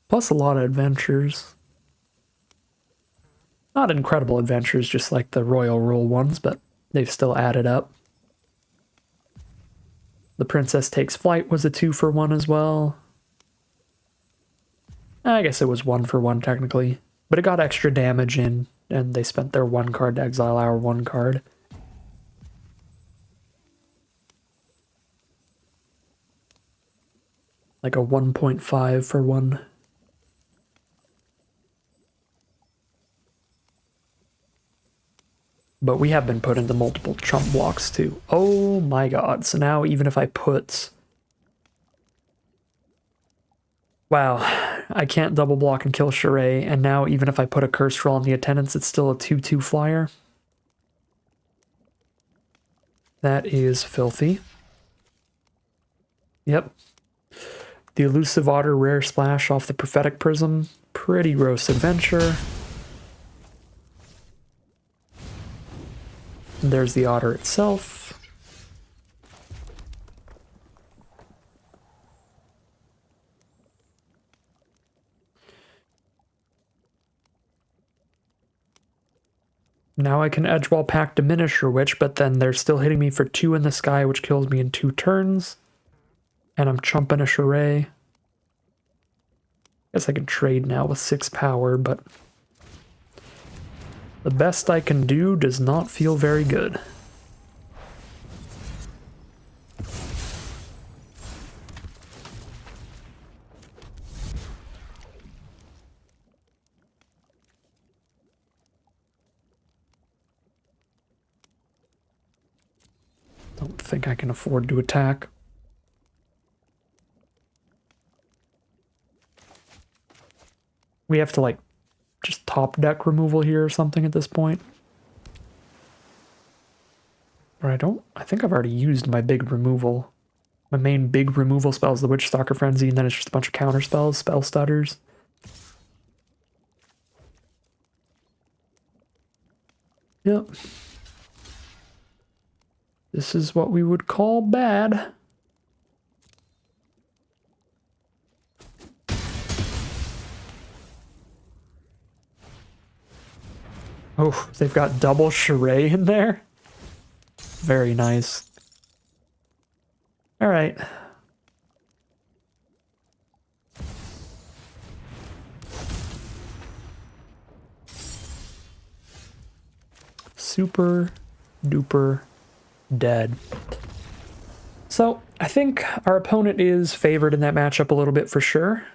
Plus a lot of adventures. Not incredible adventures, just like the Royal Rule ones, but they've still added up. The Princess Takes Flight was a 2-for-1 as well. I guess it was 1-for-1 technically, but it got extra damage in, and they spent their 1 card to exile our 1 card. Like a 1.5 for 1. But we have been put into multiple chump blocks too. Oh my god. So now even if I put... Wow. I can't double block and kill Charade. And now even if I put a Curse Roll on the attendance, it's still a 2-2 flyer. That is filthy. Yep. The Elusive Otter Rare Splash off the Prophetic Prism. Pretty gross adventure. And there's the otter itself. Now I can Edgewall Pact Diminisher Witch, but then they're still hitting me for 2 in the sky, which kills me in 2 turns. And I'm chumping a Charade. Guess I can trade now with 6 power, but the best I can do does not feel very good. Don't think I can afford to attack. We have to, like, just top deck removal here or something at this point. Or I think I've already used my big removal. My main big removal spell is the Witch Stalker Frenzy, and then it's just a bunch of counter spells, spell stutters. Yep. This is what we would call bad. Oh, they've got double Charade in there? Very nice. Alright. Super duper dead. So, I think our opponent is favored in that matchup a little bit for sure.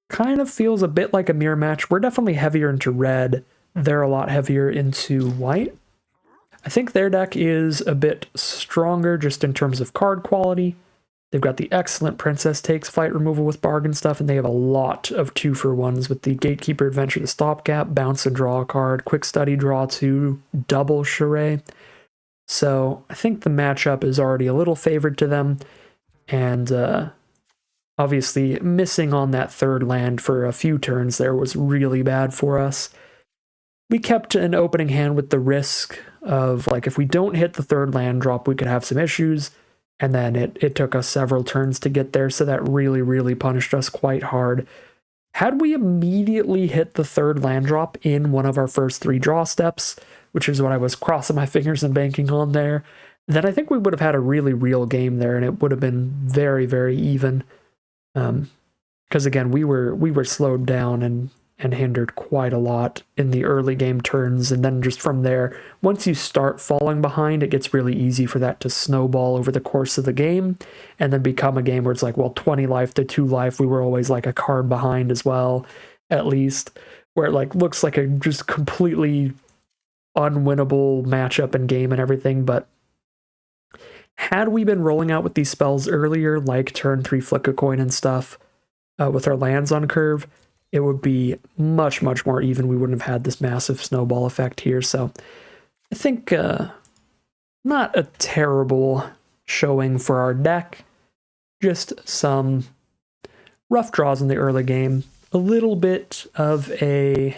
Kind of feels a bit like a mirror match. We're definitely heavier into red. They're a lot heavier into white. I think their deck is a bit stronger just in terms of card quality. They've got the excellent Princess Takes Flight removal with bargain stuff, and they have a lot of 2-for-1s with the Gatekeeper Adventure, the Stopgap, bounce and draw a card, Quick Study, draw 2, double Charade. So I think the matchup is already a little favored to them, and obviously missing on that 3rd land for a few turns there was really bad for us. we kept an opening hand with the risk of, like, if we don't hit the third land drop, we could have some issues. And then it took us several turns to get there, so that really, really punished us quite hard. Had we immediately hit the third land drop in one of our first 3 draw steps, which is what I was crossing my fingers and banking on there, then I think we would have had a really real game there, and it would have been very, very even. Because again, we were slowed down and hindered quite a lot in the early game turns, and then just from there, once you start falling behind, it gets really easy for that to snowball over the course of the game, and then become a game where it's like, well, 20 life to 2 life, we were always like a card behind as well, at least, where it like looks like a just completely unwinnable matchup and game and everything. But had we been rolling out with these spells earlier, like turn 3 flick a coin and stuff, with our lands on curve, it would be much, much more even. We wouldn't have had this massive snowball effect here. So I think not a terrible showing for our deck. Just some rough draws in the early game. A little bit of a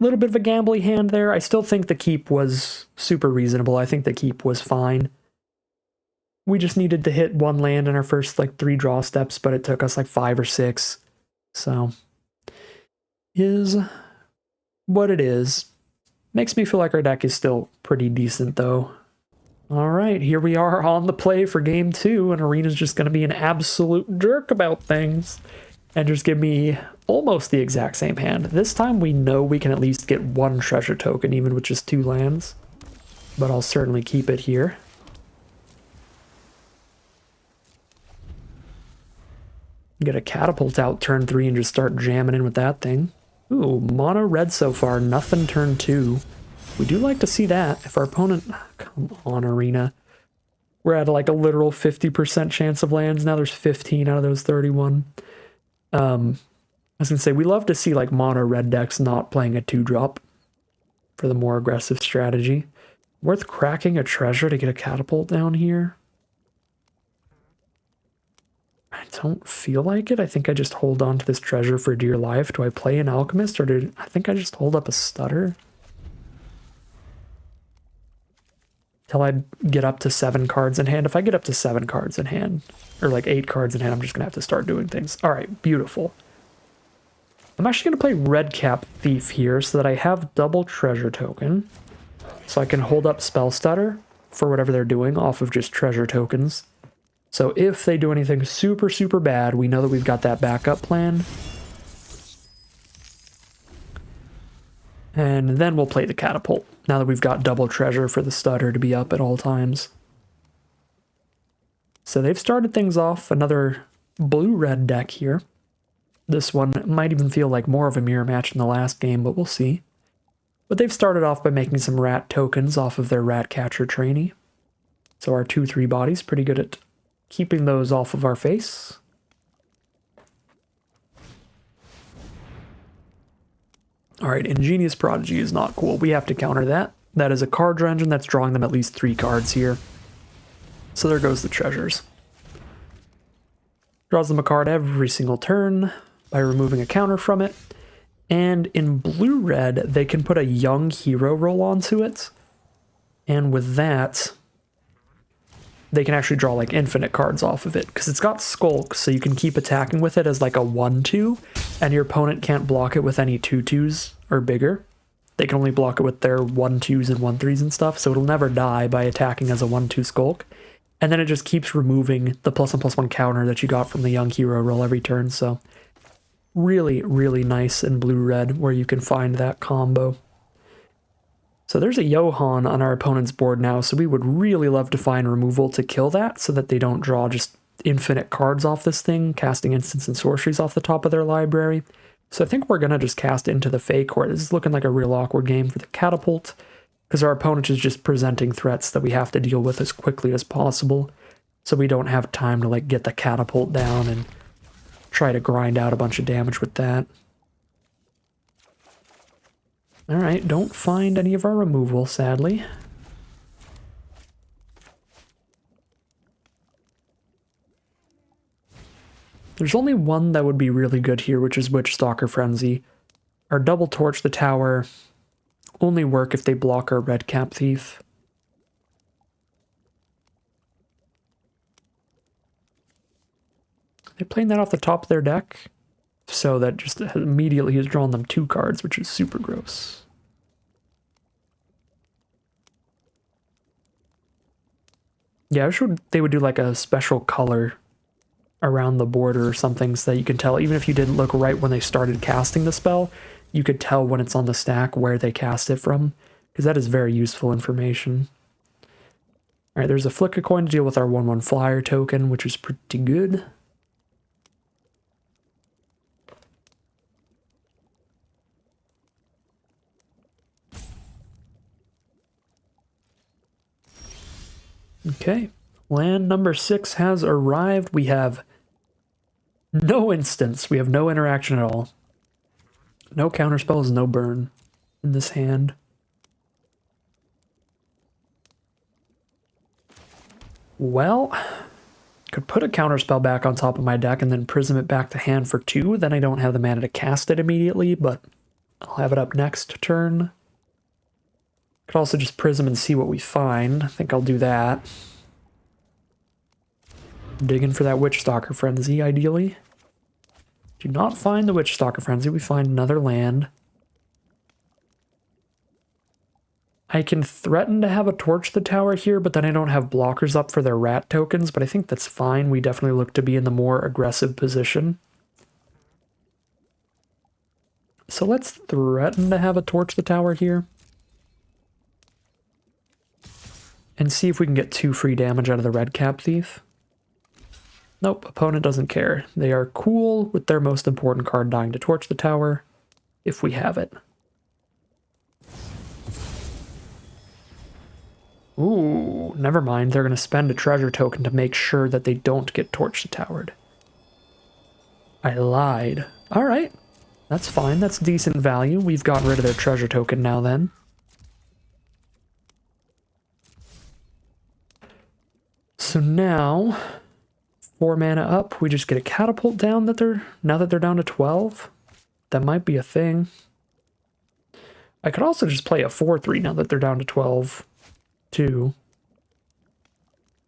gambly hand there. I still think the keep was super reasonable. I think the keep was fine. We just needed to hit 1 land in our first like 3 draw steps, but it took us like 5 or 6. So is what it is. Makes me feel like our deck is still pretty decent though. All right, here we are on the play for game 2, and Arena's just going to be an absolute jerk about things and just give me almost the exact same hand. This time we know we can at least get 1 treasure token, even with just 2 lands, but I'll certainly keep it here. Get a catapult out turn 3 and just start jamming in with that thing. Ooh, mono red so far, nothing turn 2. We do like to see that. If our opponent... Come on, Arena. We're at like a literal 50% chance of lands. Now there's 15 out of those 31. I was going to say, we love to see like mono red decks not playing a 2-drop for the more aggressive strategy. Worth cracking a treasure to get a catapult down here? I don't feel like it. I think I just hold on to this treasure for dear life. Do I play an alchemist, or I think I just hold up a stutter? Till I get up to 7 cards in hand. If I get up to 7 cards in hand, or like 8 cards in hand, I'm just going to have to start doing things. All right, beautiful. I'm actually going to play Red Cap Thief here so that I have double treasure token. So I can hold up Spell Stutter for whatever they're doing off of just treasure tokens. So if they do anything super, super bad, we know that we've got that backup plan. And then we'll play the catapult, now that we've got double treasure for the stutter to be up at all times. So they've started things off, another blue-red deck here. This one might even feel like more of a mirror match than the last game, but we'll see. But they've started off by making some rat tokens off of their rat catcher trainee. So our 2/3 bodies, pretty good at keeping those off of our face. Alright, Ingenious Prodigy is not cool. We have to counter that. That is a card draw engine that's drawing them at least 3 cards here. So there goes the treasures. Draws them a card every single turn by removing a counter from it. And in blue-red, they can put a young hero roll onto it. And with that, they can actually draw like infinite cards off of it, because it's got Skulk, so you can keep attacking with it as like a 1/2, and your opponent can't block it with any 2/2s or bigger. They can only block it with their 1/2s and 1/3s and stuff, so it'll never die by attacking as a 1/2 Skulk. And then it just keeps removing the +1/+1 counter that you got from the young hero roll every turn, so really, really nice in blue-red where you can find that combo. So there's a Johan on our opponent's board now, so we would really love to find removal to kill that so that they don't draw just infinite cards off this thing, casting instants and sorceries off the top of their library. So I think we're going to just cast into the Fake, where this is looking like a real awkward game for the Catapult, because our opponent is just presenting threats that we have to deal with as quickly as possible, so we don't have time to like get the Catapult down and try to grind out a bunch of damage with that. Alright, don't find any of our removal, sadly. There's only one that would be really good here, which is Witchstalker Frenzy. Our double torch the tower only work if they block our red cap thief. They're playing that off the top of their deck, so that just immediately has drawn them 2 cards, which is super gross. Yeah, I wish they would do like a special color around the border or something so that you can tell, even if you didn't look right when they started casting the spell, you could tell when it's on the stack where they cast it from, because that is very useful information. Alright, there's a flick a coin to deal with our 1/1 flyer token, which is pretty good. Okay, land number 6 has arrived. We have no instance. We have no interaction at all. No counterspells, no burn in this hand. Well, could put a counterspell back on top of my deck and then prism it back to hand for 2. Then I don't have the mana to cast it immediately, but I'll have it up next turn. Could also just prism and see what we find. I think I'll do that. Digging for that Witchstalker Frenzy, ideally. Do not find the Witchstalker Frenzy. We find another land. I can threaten to have a Torch the Tower here, but then I don't have blockers up for their rat tokens, but I think that's fine. We definitely look to be in the more aggressive position. So let's threaten to have a Torch the Tower here. And see if we can get 2 free damage out of the red cap thief. Nope, opponent doesn't care. They are cool with their most important card dying to torch the tower, if we have it. Ooh, never mind. They're going to spend a treasure token to make sure that they don't get torch the towered. I lied. Alright, that's fine. That's decent value. We've gotten rid of their treasure token now then. So now, 4 mana up, we just get a catapult down now that they're down to 12. That might be a thing. I could also just play a 4/3 now that they're down to 12, too.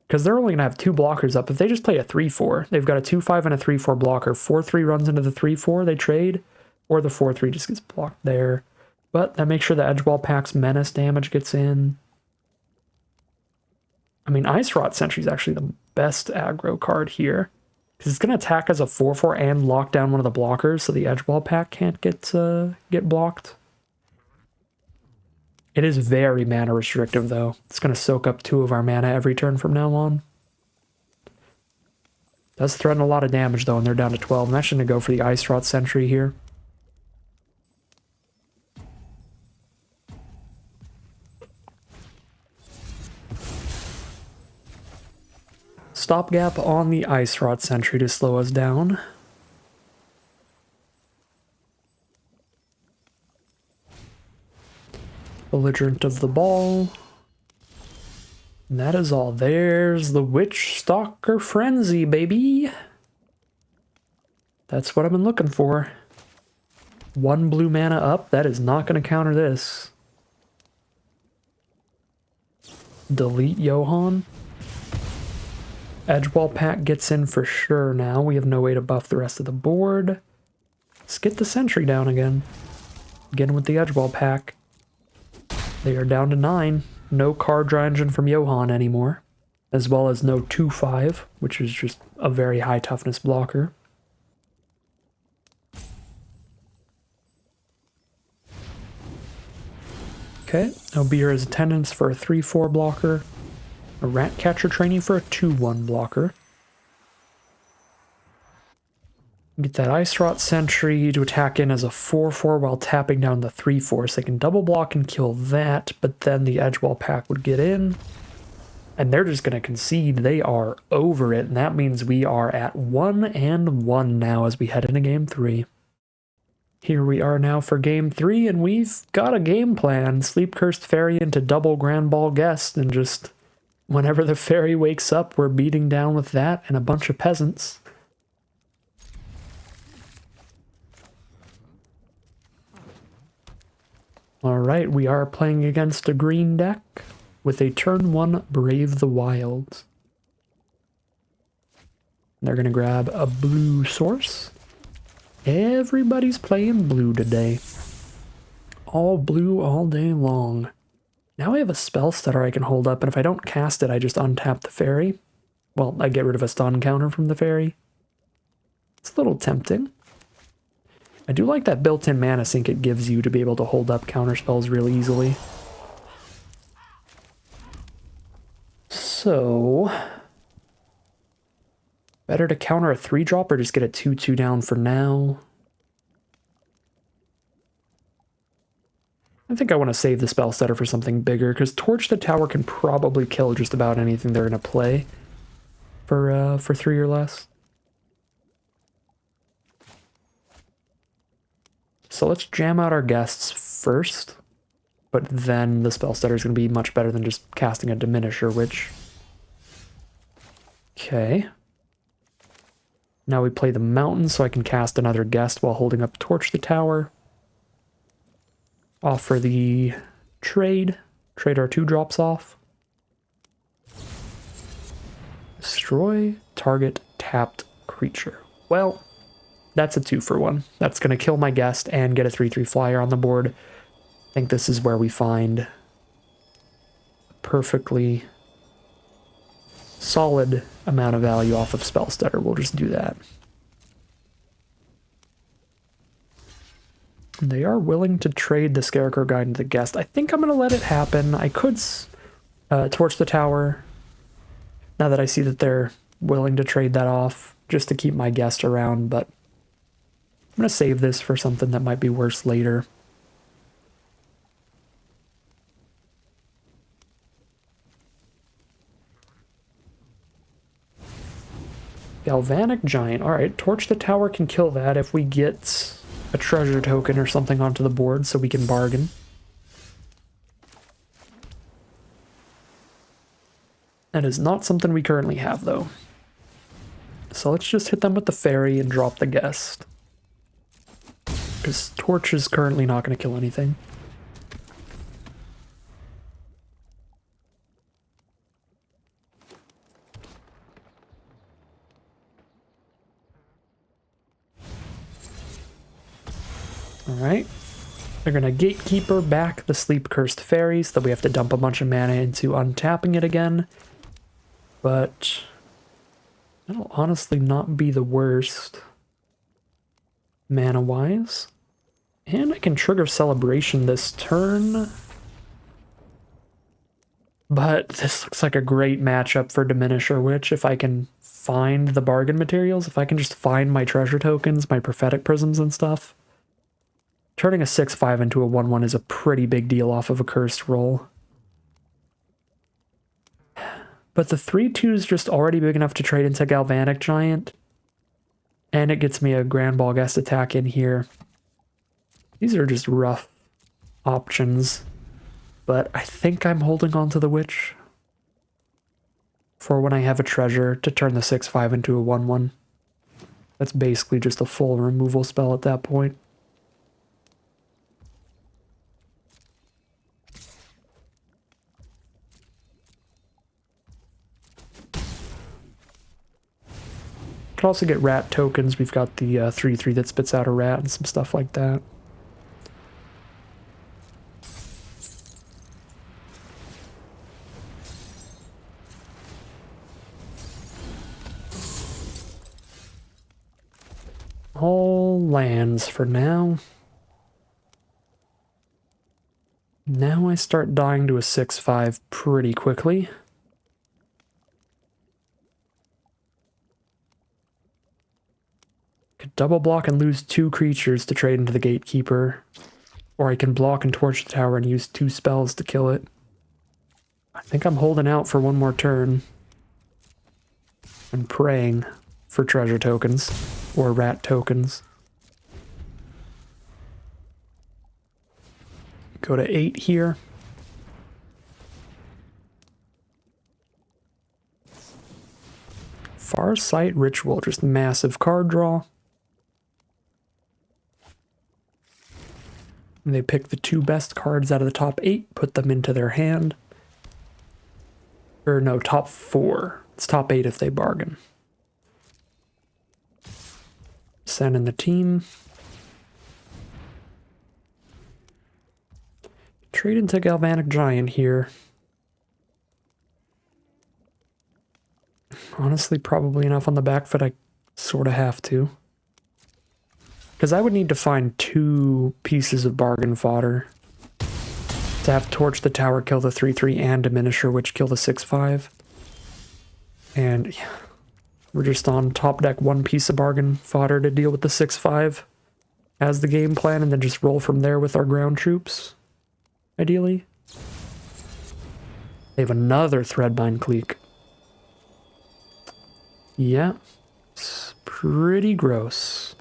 Because they're only going to have 2 blockers up. If they just play a 3/4, they've got a 2/5 and a 3/4 blocker. 4/3 runs into the 3/4, they trade, or the 4/3 just gets blocked there. But that makes sure the Edgewall Pack's menace damage gets in. I mean, Ice Rot Sentry is actually the best aggro card here, because it's going to attack as a 4/4 and lock down one of the blockers, so the Edgewall Pack can't get blocked. It is very mana restrictive, though. It's going to soak up 2 of our mana every turn from now on. Does threaten a lot of damage, though, and they're down to 12. I'm actually going to go for the Ice Rot Sentry here. Stopgap on the Ice Rot Sentry to slow us down. Belligerent of the Ball. And that is all. There's the Witchstalker Frenzy, baby! That's what I've been looking for. 1 blue mana up. That is not going to counter this. Delete Johan. Edgewall Pack gets in for sure now. We have no way to buff the rest of the board. Let's get the Sentry down again. Again with the Edgewall Pack. They are down to 9. No card draw engine from Johan anymore. As well as no 2/5, which is just a very high toughness blocker. Okay, Albira's Attendance for a 3/4 blocker. A Ratcatcher Training for a 2/1 blocker. Get that Ice Rot Sentry to attack in as a 4/4 while tapping down the 3/4, so they can double block and kill that, but then the Edgewall Pack would get in. And they're just going to concede. They are over it, and that means we are at 1-1 now as we head into Game 3. Here we are now for Game 3, and we've got a game plan. Sleep Cursed Fairy into double Grand Ball Guest, and just whenever the fairy wakes up, we're beating down with that and a bunch of peasants. Alright, we are playing against a green deck with a turn 1 Brave the Wilds. They're going to grab a blue source. Everybody's playing blue today. All blue all day long. Now I have a spell stutter I can hold up, and if I don't cast it, I just untap the fairy. Well, I get rid of a stun counter from the fairy. It's a little tempting. I do like that built-in mana sink it gives you to be able to hold up counter spells really easily. So, better to counter a 3-drop or just get a 2/2 down for now? I think I want to save the spell setter for something bigger, because Torch the Tower can probably kill just about anything they're going to play for 3 or less. So let's jam out our guests first, but then the spell setter is going to be much better than just casting a Diminisher, which... Okay. Now we play the mountain so I can cast another guest while holding up Torch the Tower. Offer the trade. Trade our 2-drops off. Destroy target tapped creature. Well, that's a 2-for-1. That's going to kill my guest and get a 3/3 flyer on the board. I think this is where we find a perfectly solid amount of value off of spell stutter. We'll just do that. They are willing to trade the Scarecrow Guide into the guest. I think I'm going to let it happen. I could torch the tower now that I see that they're willing to trade that off just to keep my guest around, but I'm going to save this for something that might be worse later. Galvanic Giant. Alright, Torch the Tower can kill that if we get a treasure token or something onto the board so we can bargain. That is not something we currently have, though. So let's just hit them with the fairy and drop the guest. Because Torch is currently not going to kill anything. Alright. They're going to Gatekeeper back the Sleep-Cursed Fairy, so that we have to dump a bunch of mana into untapping it again. But that'll honestly not be the worst mana-wise. And I can trigger Celebration this turn. But this looks like a great matchup for Diminisher Witch if I can find the bargain materials, if I can just find my treasure tokens, my prophetic prisms and stuff. Turning a 6/5 into a 1/1 is a pretty big deal off of a cursed roll. But the 3/2 is just already big enough to trade into Galvanic Giant. And it gets me a Grand Ball Guest attack in here. These are just rough options. But I think I'm holding on to the Witch for when I have a treasure to turn the 6/5 into a 1/1. That's basically just a full removal spell at that point. Could also get rat tokens. We've got the 3/3 that spits out a rat and some stuff like that. All lands for now. Now I start dying to a 6/5 pretty quickly. Could double block and lose 2 creatures to trade into the Gatekeeper. Or I can block and torch the tower and use 2 spells to kill it. I think I'm holding out for one more turn. I'm praying for treasure tokens or rat tokens. Go to 8 here. Farsight Ritual, just massive card draw. And they pick the 2 best cards out of the top 8, put them into their hand. Or no, top 4. It's top 8 if they bargain. Send in the team. Trade into Galvanic Giant here. Honestly, probably enough on the back foot. I sort of have to. Because I would need to find 2 pieces of bargain fodder. To have Torch the Tower kill the 3/3 and Diminisher Witch kill the 6/5. And yeah, we're just on top deck 1 piece of bargain fodder to deal with the 6/5 as the game plan, and then just roll from there with our ground troops, ideally. They have another Threadbind Clique. Yeah, it's pretty gross.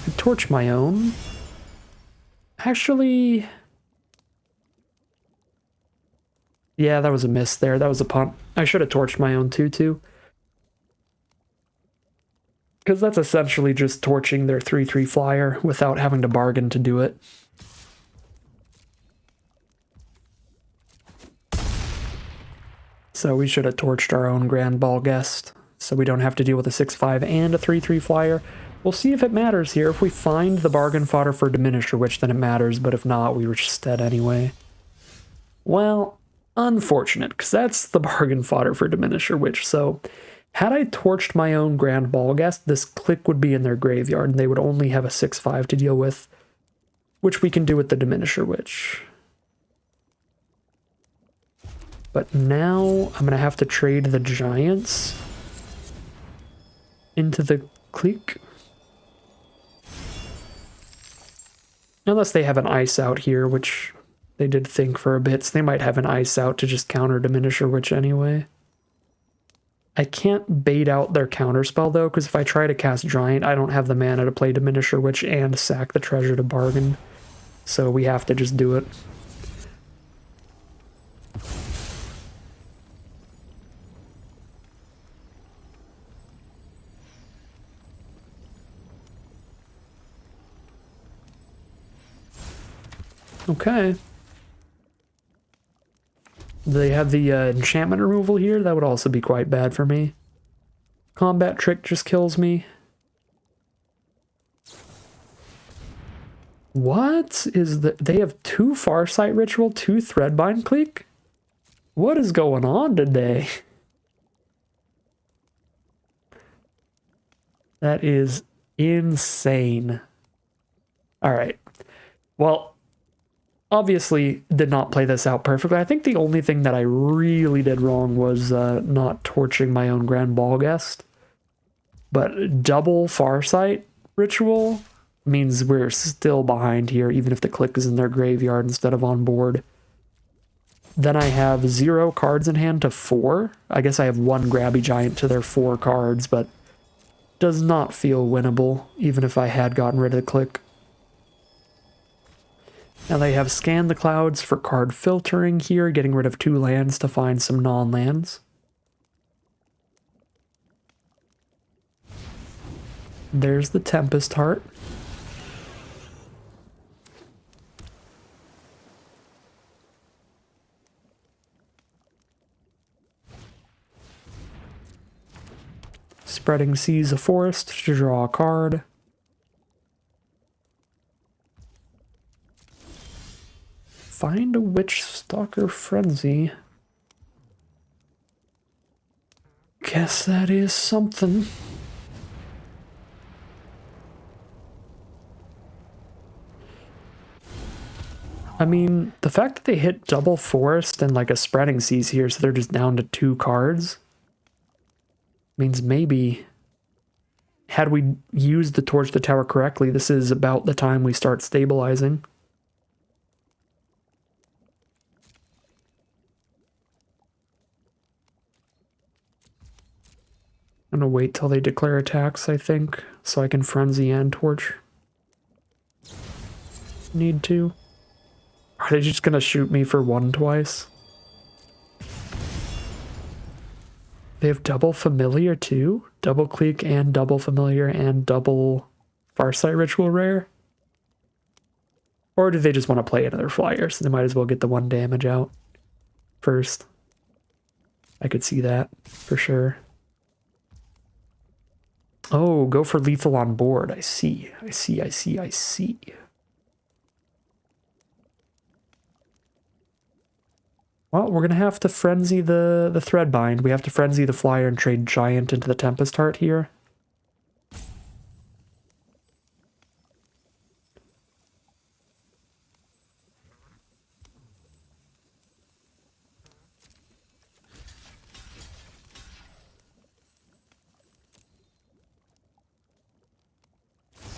I torch my own. Actually, yeah, that was a miss there. That was a punt. I should have torched my own too. Because that's essentially just torching their 3/3 flyer without having to bargain to do it. So we should have torched our own Grand Ball Guest, so we don't have to deal with a 6/5 and a 3/3 flyer. We'll see if it matters here. If we find the bargain fodder for Diminisher Witch, then it matters, but if not, we were just dead anyway. Well, unfortunate, because that's the bargain fodder for Diminisher Witch. So had I torched my own Grand Ball Guest, this clique would be in their graveyard, and they would only have a 6/5 to deal with, which we can do with the Diminisher Witch. But now I'm going to have to trade the Giants into the clique. Unless they have an ice out here, which they did think for a bit, so they might have an ice out to just counter Diminisher Witch anyway. I can't bait out their counterspell though, because if I try to cast Giant, I don't have the mana to play Diminisher Witch and sack the treasure to bargain. So we have to just do it. Okay. They have the enchantment removal here. That would also be quite bad for me. Combat Trick just kills me. What is the... They have 2 Farsight Ritual, 2 Threadbind Clique? What is going on today? That is insane. Alright. Well, obviously did not play this out perfectly. I think the only thing that I really did wrong was not torching my own Grand Ball Guest. But double Farsight Ritual means we're still behind here, even if the clique is in their graveyard instead of on board. Then I have 0 cards in hand to 4. I guess I have 1 Grabby Giant to their 4 cards, but does not feel winnable, even if I had gotten rid of the clique. Now they have scanned the clouds for card filtering here, getting rid of 2 lands to find some non-lands. There's the Tempest Heart. Spreading Seas of Forest to draw a card. Find a Witch Stalker Frenzy. Guess that is something. I mean, the fact that they hit double Forest and like a Spreading Seas here, so they're just down to 2 cards, means maybe had we used the Torch the Tower correctly, this is about the time we start stabilizing. I'm gonna wait till they declare attacks, I think, so I can Frenzy and Torch. Need to. Are they just gonna shoot me for 1 twice? They have double Familiar too? Double Clique and double Familiar and double Farsight Ritual Rare? Or do they just want to play another flyer, so they might as well get the 1 damage out first? I could see that, for sure. Oh, go for lethal on board. I see. Well, we're going to have to frenzy the Threadbind. We have to frenzy the flyer and trade Giant into the Tempest Heart here.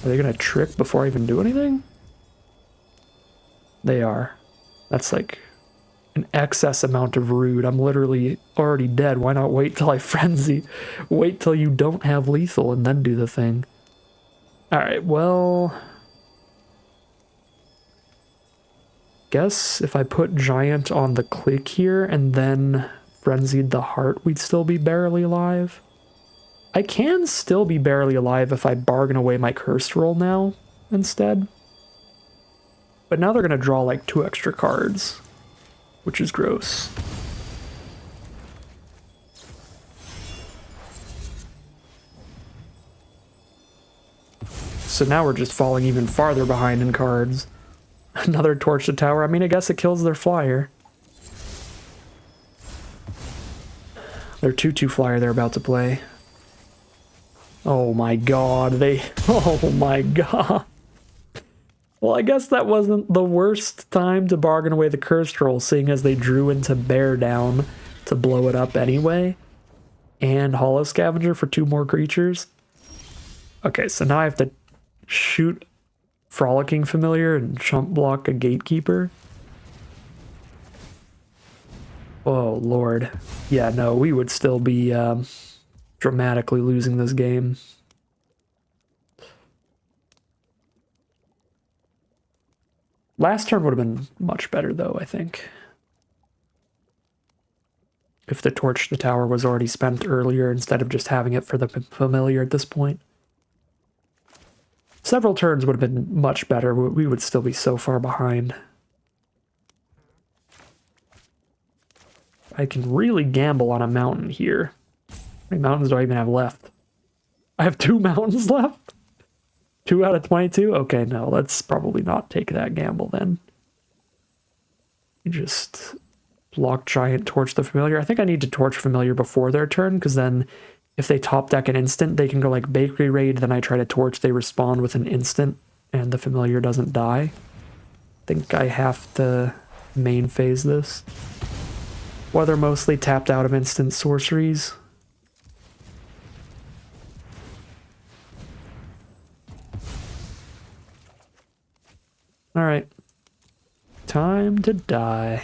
Are they going to trick before I even do anything? They are. That's like an excess amount of rude. I'm literally already dead. Why not wait till I frenzy? Wait till you don't have lethal and then do the thing. Alright, well... guess if I put Giant on the click here and then frenzied the heart, we'd still be barely alive. I can still be barely alive if I bargain away my cursed roll now instead. But now they're going to draw like 2 extra cards, which is gross. So now we're just falling even farther behind in cards. Another Torch to Tower. I mean, I guess it kills their flyer. Their 2/2 flyer they're about to play. Oh my god, oh my god. Well, I guess that wasn't the worst time to bargain away the cursed roll, seeing as they drew into Bear Down to blow it up anyway. And Hollow Scavenger for 2 more creatures. Okay, so now I have to shoot Frolicking Familiar and chump block a Gatekeeper. Oh, Lord. Yeah, no, we would still be dramatically losing this game. Last turn would have been much better, though, I think. If the Torch to Tower was already spent earlier instead of just having it for the Familiar at this point. Several turns would have been much better. We would still be so far behind. I can really gamble on a mountain here. How many mountains do I even have left? I have 2 mountains left? 2 out of 22? Okay, no, let's probably not take that gamble then. You just block Giant, Torch the Familiar. I think I need to Torch Familiar before their turn, because then if they top deck an instant, they can go like Bakery Raid, then I try to Torch, they respond with an instant, and the Familiar doesn't die. I think I have to main phase this. While they're mostly tapped out of instant sorceries. Alright. Time to die.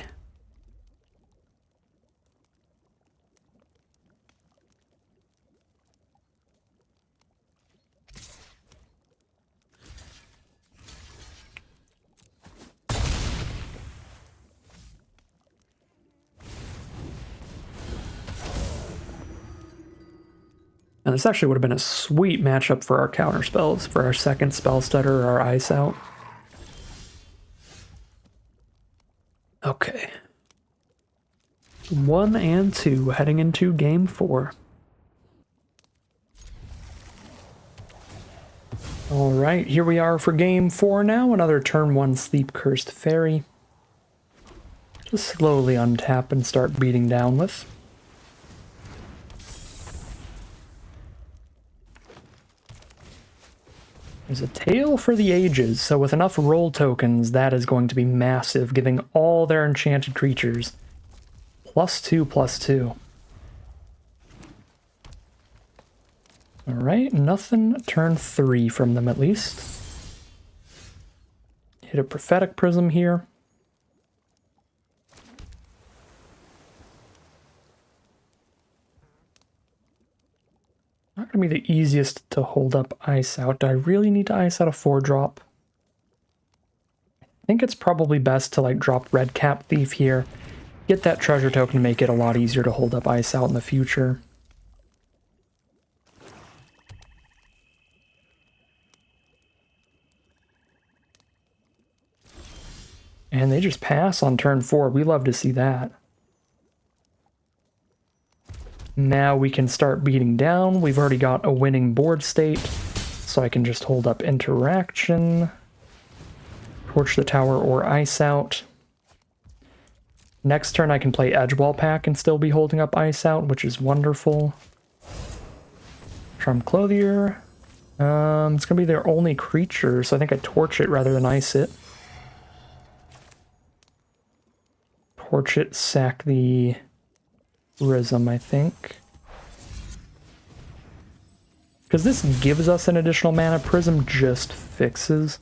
And this actually would have been a sweet matchup for our counter spells, for our second spell stutter or our ice out. Okay. 1 and 2 heading into game 4. Alright, here we are for game 4 now. Another turn 1 Sleep Cursed Fairy. Just slowly untap and start beating down with. There's a Tale for the Ages, so with enough roll tokens, that is going to be massive, giving all their enchanted creatures +2/+2. Alright, nothing turn 3 from them at least. Hit a Prophetic Prism here. Not going to be the easiest to hold up ice out. Do I really need to ice out a 4-drop? I think it's probably best to like drop Red Cap Thief here. Get that treasure token to make it a lot easier to hold up ice out in the future. And they just pass on turn 4. We love to see that. Now we can start beating down. We've already got a winning board state, so I can just hold up interaction, torch the tower or ice out. Next turn I can play Edgewall Pack and still be holding up ice out, which is wonderful. Charm Clothier. It's going to be their only creature, so I think I torch it rather than ice it. Torch it, sack the Prism, I think. Because this gives us an additional mana, Prism just fixes.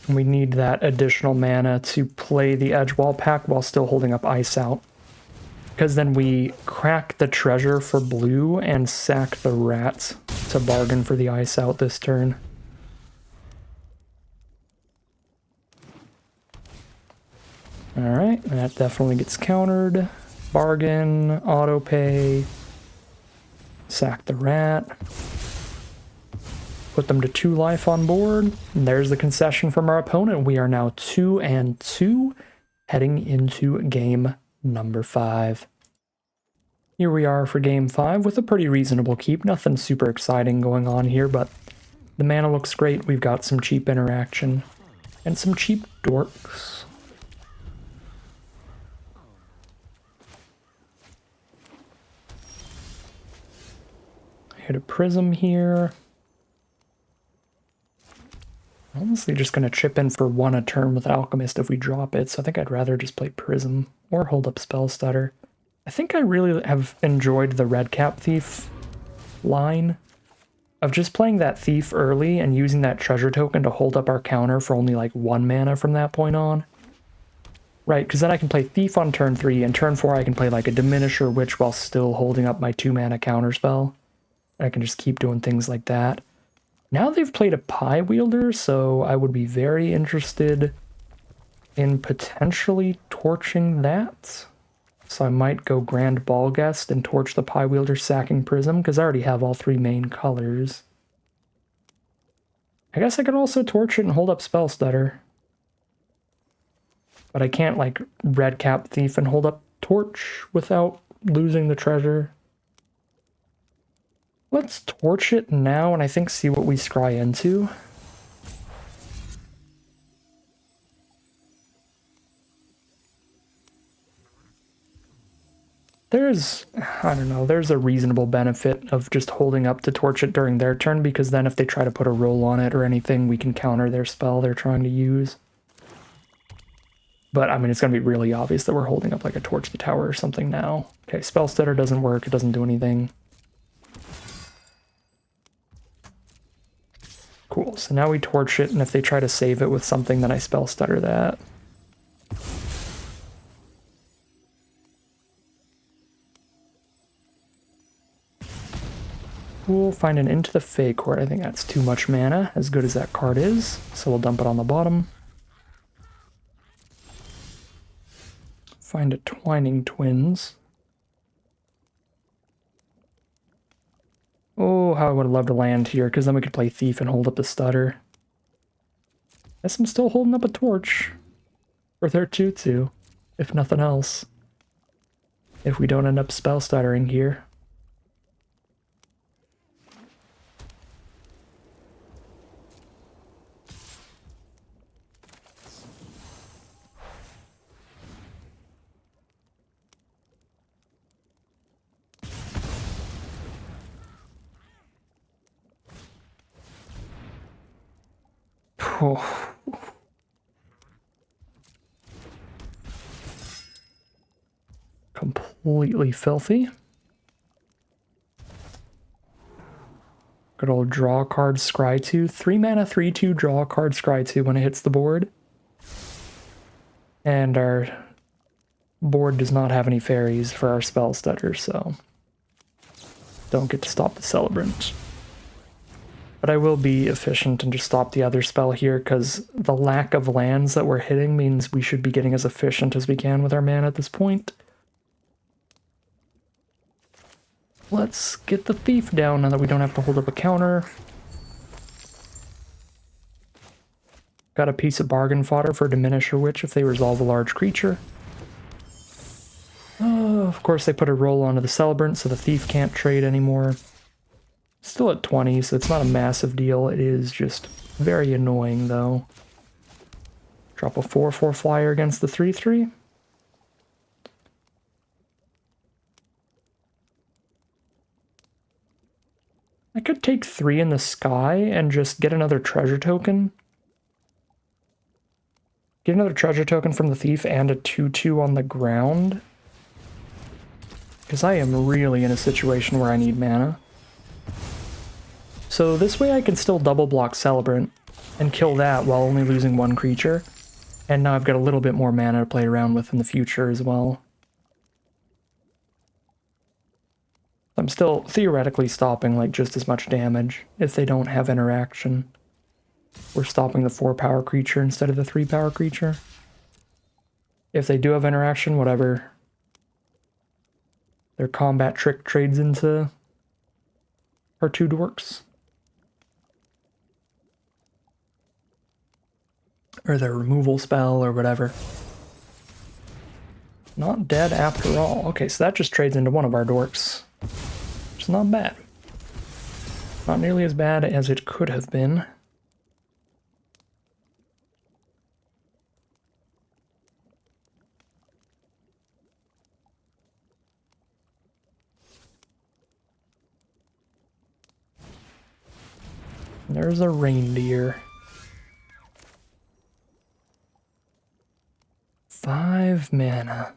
And we need that additional mana to play the Edgewall Pack while still holding up ice out. Because then we crack the treasure for blue and sack the rats to bargain for the ice out this turn. Alright, that definitely gets countered. Bargain, auto pay, sack the rat. Put them to 2 life on board. And there's the concession from our opponent. We are now 2-2, heading into game number 5. Here we are for game 5 with a pretty reasonable keep. Nothing super exciting going on here, but the mana looks great. We've got some cheap interaction and some cheap dorks. Hit a Prism here. Honestly, just going to chip in for 1 a turn with Alchemist if we drop it, so I think I'd rather just play Prism or hold up Spell Stutter. I think I really have enjoyed the Red Cap Thief line of just playing that Thief early and using that treasure token to hold up our counter for only like 1 mana from that point on. Right, because then I can play Thief on turn 3, and turn 4 I can play like a Diminisher Witch while still holding up my 2 mana counterspell. I can just keep doing things like that. Now they've played a Pie Wielder, so I would be very interested in potentially torching that. So I might go Grand Ballguest and torch the Pie Wielder, sacking Prism, because I already have all 3 main colors. I guess I could also torch it and hold up Spell Stutter. But I can't, like, Red Cap Thief and hold up Torch without losing the treasure. Let's torch it now and I think see what we scry into. There's, I don't know, there's a reasonable benefit of just holding up to torch it during their turn, because then if they try to put a roll on it or anything, we can counter their spell they're trying to use. But, I mean, it's going to be really obvious that we're holding up like a Torch the Tower or something now. Okay, Spell Stutter doesn't work, it doesn't do anything. Cool, so now we torch it, and if they try to save it with something, then I Spell Stutter that. We'll find an Into the Fey Court. I think that's too much mana, as good as that card is, so we'll dump it on the bottom. Find a Twining Twins. Oh, how I would have loved to land here, because then we could play Thief and hold up the Stutter. Guess I'm still holding up a Torch for their 2-2, if nothing else. If we don't end up Spell Stuttering here. Oh. Completely filthy. Good old draw card scry 2. 3 mana, 3/2, draw card scry 2 when it hits the board. And our board does not have any fairies for our Spell Stutter, so don't get to stop the Celebrant. But I will be efficient and just stop the other spell here, because the lack of lands that we're hitting means we should be getting as efficient as we can with our mana at this point. Let's get the Thief down now that we don't have to hold up a counter. Got a piece of bargain fodder for Diminisher Witch if they resolve a large creature. Of course, they put a roll onto the Celebrant, so the Thief can't trade anymore. Still at 20, so it's not a massive deal. It is just very annoying, though. Drop a 4/4 flyer against the 3/3. I could take 3 in the sky and just get another treasure token. Get another treasure token from the Thief and a 2/2 on the ground. Because I am really in a situation where I need mana. So this way I can still double block Celebrant and kill that while only losing 1 creature. And now I've got a little bit more mana to play around with in the future as well. I'm still theoretically stopping like just as much damage if they don't have interaction. We're stopping the 4-power creature instead of the 3-power creature. If they do have interaction, whatever. Their combat trick trades into our 2 dorks. Or their removal spell or whatever. Not dead after all. Okay, so that just trades into one of our dorks. Which is not bad. Not nearly as bad as it could have been. There's a reindeer. 5 mana.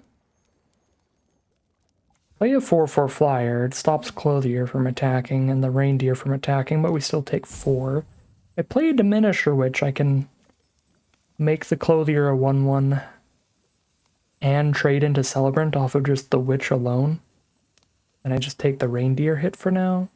Play a 4/4 flyer. It stops Clothier from attacking and the reindeer from attacking, but we still take 4. I play a Diminisher Witch. I can make the Clothier a 1/1 and trade into Celebrant off of just the Witch alone. And I just take the reindeer hit for now.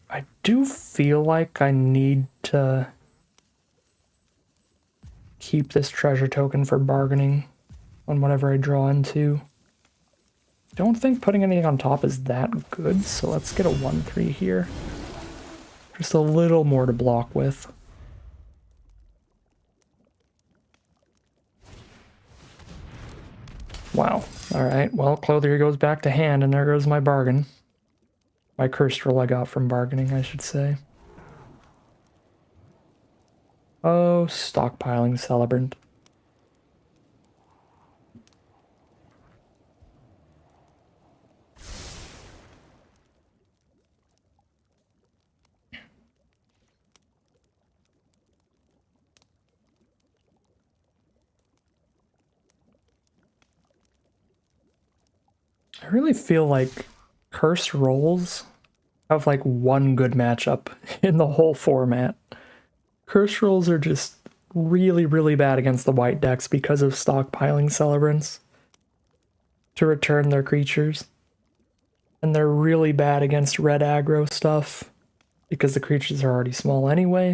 I do feel like I need to keep this treasure token for bargaining on whatever I draw into. Don't think putting anything on top is that good, so let's get a 1/3 here. Just a little more to block with. Wow. Alright, well, Clothier goes back to hand, and there goes my bargain. My cursed roll I got from bargaining, I should say. Oh, stockpiling Celebrant. I really feel like cursed rolls have like one good matchup in the whole format. Cursed rolls are just really, really bad against the white decks because of stockpiling Celebrants to return their creatures. And they're really bad against red aggro stuff because the creatures are already small anyway.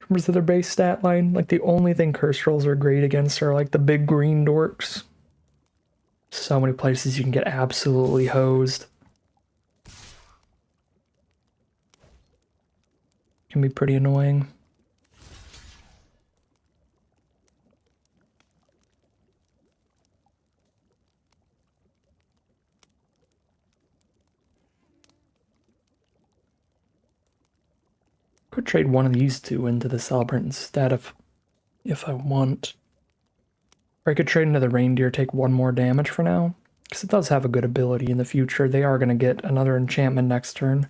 In terms of their base stat line, like the only thing cursed rolls are great against are like the big green dorks. So many places you can get absolutely hosed. Can be pretty annoying. Could trade one of these 2 into the Celebrant instead if I want. Or I could trade into the reindeer, take 1 more damage for now. Because it does have a good ability in the future. They are going to get another enchantment next turn.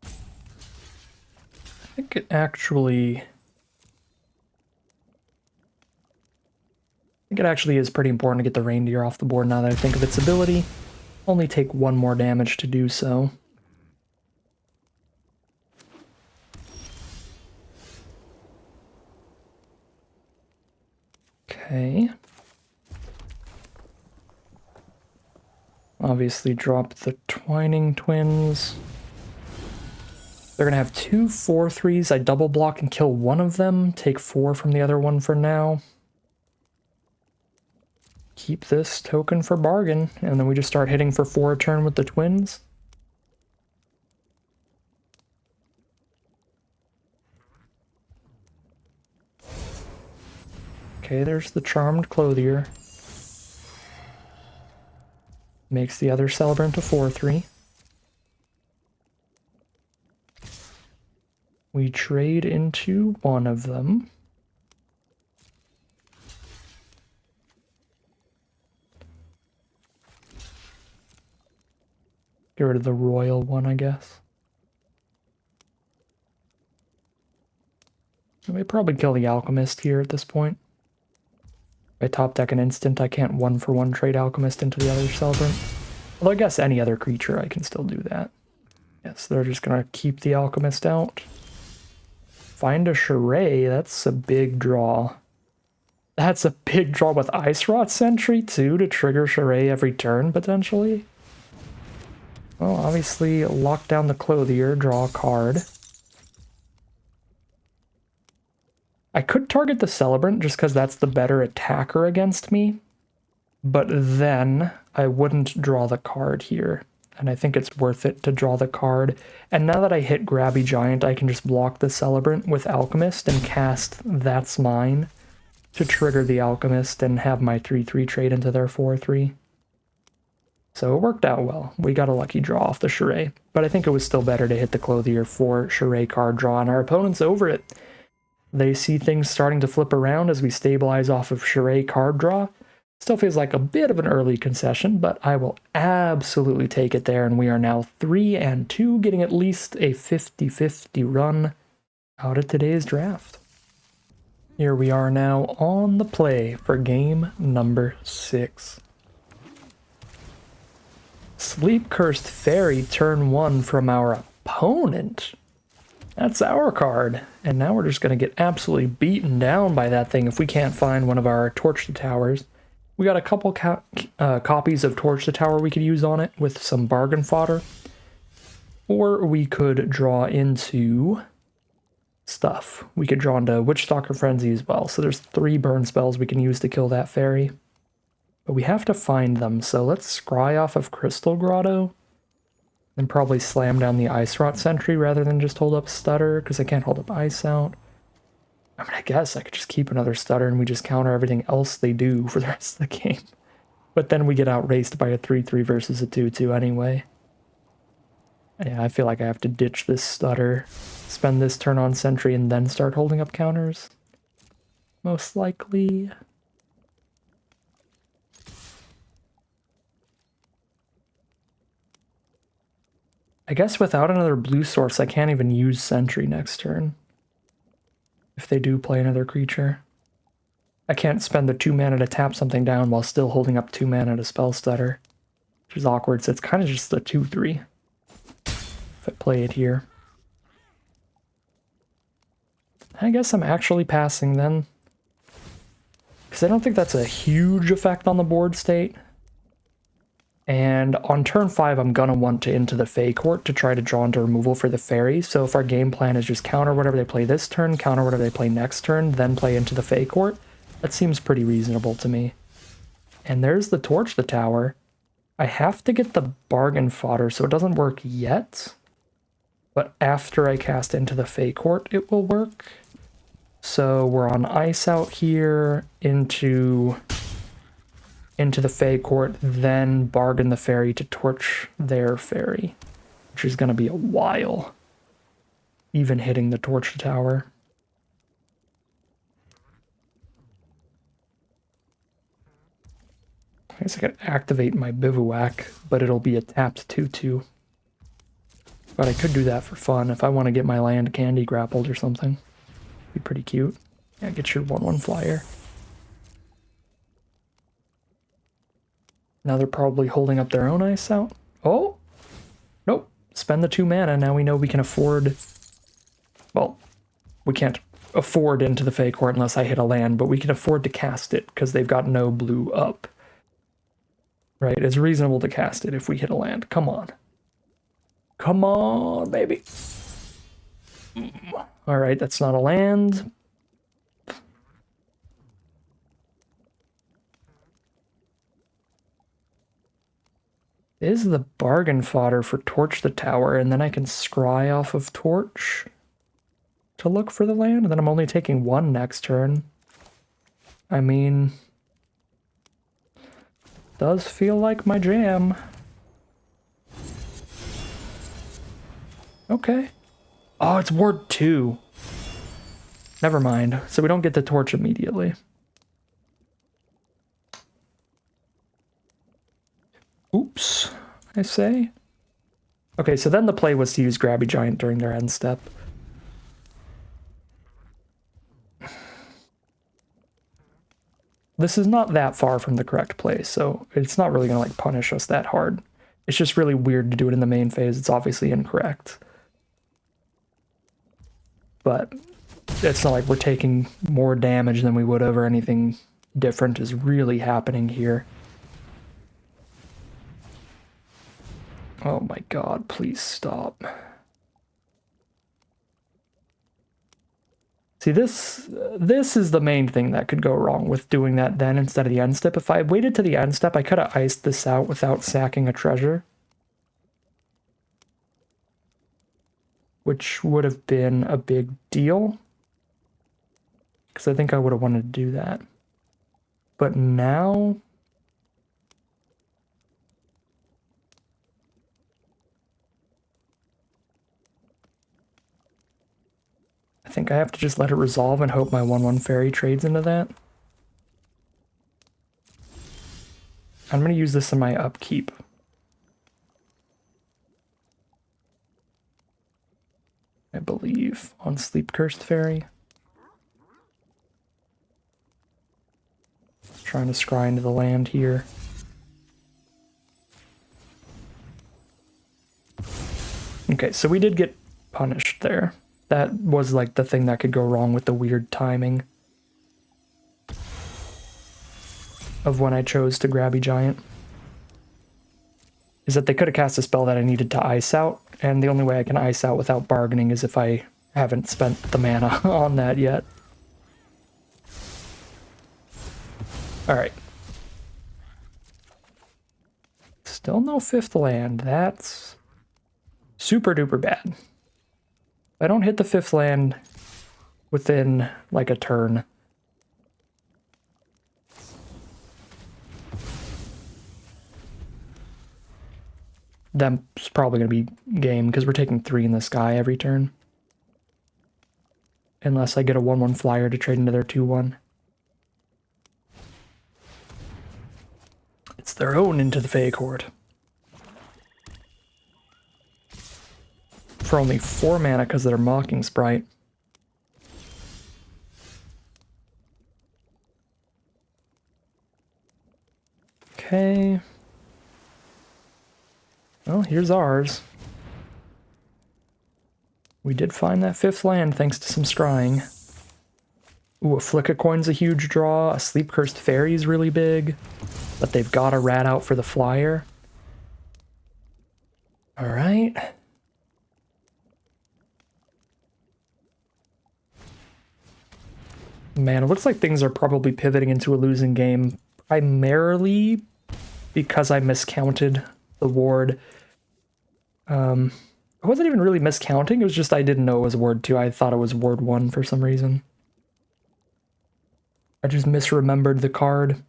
I think it actually is pretty important to get the reindeer off the board now that I think of its ability. Only take 1 more damage to do so. Okay. Obviously drop the Twining Twins. They're going to have 2 4/3s. I double block and kill one of them. Take 4 from the other one for now. Keep this token for bargain. And then we just start hitting for 4 a turn with the Twins. Okay, there's the Charmed Clothier. Makes the other Celebrant a 4/3. We trade into one of them. Get rid of the Royal one, I guess. We probably kill the Alchemist here at this point. If I top deck an instant, I can't 1-for-1 trade Alchemist into the other Celebrant. Although I guess any other creature, I can still do that. Yes, they're just gonna keep the Alchemist out. Find a Charade, that's a big draw. That's a big draw with Ice Rot Sentry too, to trigger Charade every turn, potentially. Well, obviously, lock down the Clothier, draw a card. I could target the Celebrant just because that's the better attacker against me, but then I wouldn't draw the card here, and I think it's worth it to draw the card. And now that I hit Grabby Giant, I can just block the Celebrant with Alchemist and cast That's Mine to trigger the Alchemist and have my 3/3 trade into their 4/3. So it worked out well. We got a lucky draw off the Charade, but I think it was still better to hit the Clothier for Charade card draw, and our opponent's over it. They see things starting to flip around as we stabilize off of Charade card draw. Still feels like a bit of an early concession, but I will absolutely take it there, and we are now 3-2, getting at least a 50-50 run out of today's draft. Here we are now on the play for game number 6. Sleep Cursed Fairy, turn 1 from our opponent. That's our card. And now we're just going to get absolutely beaten down by that thing if we can't find one of our Torch the Towers. We got a couple copies of Torch the Tower we could use on it with some bargain fodder. Or we could draw into stuff. We could draw into Witchstalker Frenzy as well. So there's 3 burn spells we can use to kill that fairy. But we have to find them, so let's scry off of Crystal Grotto. And probably slam down the Ice Rot Sentry rather than just hold up Stutter, because I can't hold up Ice out. I mean, I guess I could just keep another Stutter and we just counter everything else they do for the rest of the game. But then we get outraced by a 3/3 versus a 2/2 anyway. Yeah, I feel like I have to ditch this Stutter, spend this turn on Sentry, and then start holding up counters. Most likely. I guess without another blue source, I can't even use Sentry next turn. If they do play another creature. I can't spend the 2 mana to tap something down while still holding up 2 mana to spell Stutter. Which is awkward, so it's kind of just a 2/3. If I play it here. I guess I'm actually passing then. Because I don't think that's a huge effect on the board state. And on turn 5, I'm going to want to into the Fey Court to try to draw into removal for the fairy. So if our game plan is just counter whatever they play this turn, counter whatever they play next turn, then play into the Fey Court, that seems pretty reasonable to me. And there's the Torch the Tower. I have to get the bargain fodder, so it doesn't work yet. But after I cast into the Fey Court, it will work. So we're on Ice out here, into the Fey Court, then bargain the fairy to torch their fairy, which is going to be a while, even hitting the Torch the Tower. I guess I could activate my Bivouac, but it'll be a tapped 2/2. But I could do that for fun if I want to get my land candy grappled or something. Be pretty cute. Yeah, get your 1/1 flyer. Now they're probably holding up their own Ice out. Oh! Nope. Spend the 2 mana. Now we know we can afford... Well, we can't afford Into the Fey Court unless I hit a land, but we can afford to cast it because they've got no blue up. Right? It's reasonable to cast it if we hit a land. Come on. Come on, baby. All right, that's not a land. Is the bargain fodder for Torch the Tower, and then I can scry off of Torch to look for the land, and then I'm only taking one next turn. I mean, does feel like my jam. Okay. Oh, it's Ward 2. Never mind. So we don't get the Torch immediately. Oops, I say. Okay, so then the play was to use Grabby Giant during their end step. This is not that far from the correct play, so it's not really going to like punish us that hard. It's just really weird to do it in the main phase. It's obviously incorrect. But it's not like we're taking more damage than we would have or anything different is really happening here. Oh my god, please stop. See, this is the main thing that could go wrong with doing that then instead of the end step. If I waited to the end step, I could have iced this out without sacking a treasure. Which would have been a big deal. Because I think I would have wanted to do that. But now... I think I have to just let it resolve and hope my 1/1 fairy trades into that. I'm going to use this in my upkeep. I believe, on Sleep Cursed Fairy. Trying to scry into the land here. Okay, so we did get punished there. That was like the thing that could go wrong with the weird timing of when I chose to Grabby Giant. Is that they could have cast a spell that I needed to ice out, and the only way I can ice out without bargaining is if I haven't spent the mana on that yet. Alright. Still no 5th land. That's super duper bad. If I don't hit the 5th land within like a turn, that's probably going to be game, because we're taking 3 in the sky every turn. Unless I get a 1/1 flyer to trade into their 2/1. It's their own Into the Fey Court. For only 4 mana because they're Mocking Sprite. Okay. Well, here's ours. We did find that 5th land thanks to some scrying. Ooh, a Flick a Coin's a huge draw. A Sleep Cursed Fairy is really big. But they've got a rat out for the flyer. Alright. Man, it looks like things are probably pivoting into a losing game, primarily because I miscounted the ward. I wasn't even really miscounting, it was just I didn't know it was Ward 2. I thought it was Ward 1 for some reason. I just misremembered the card.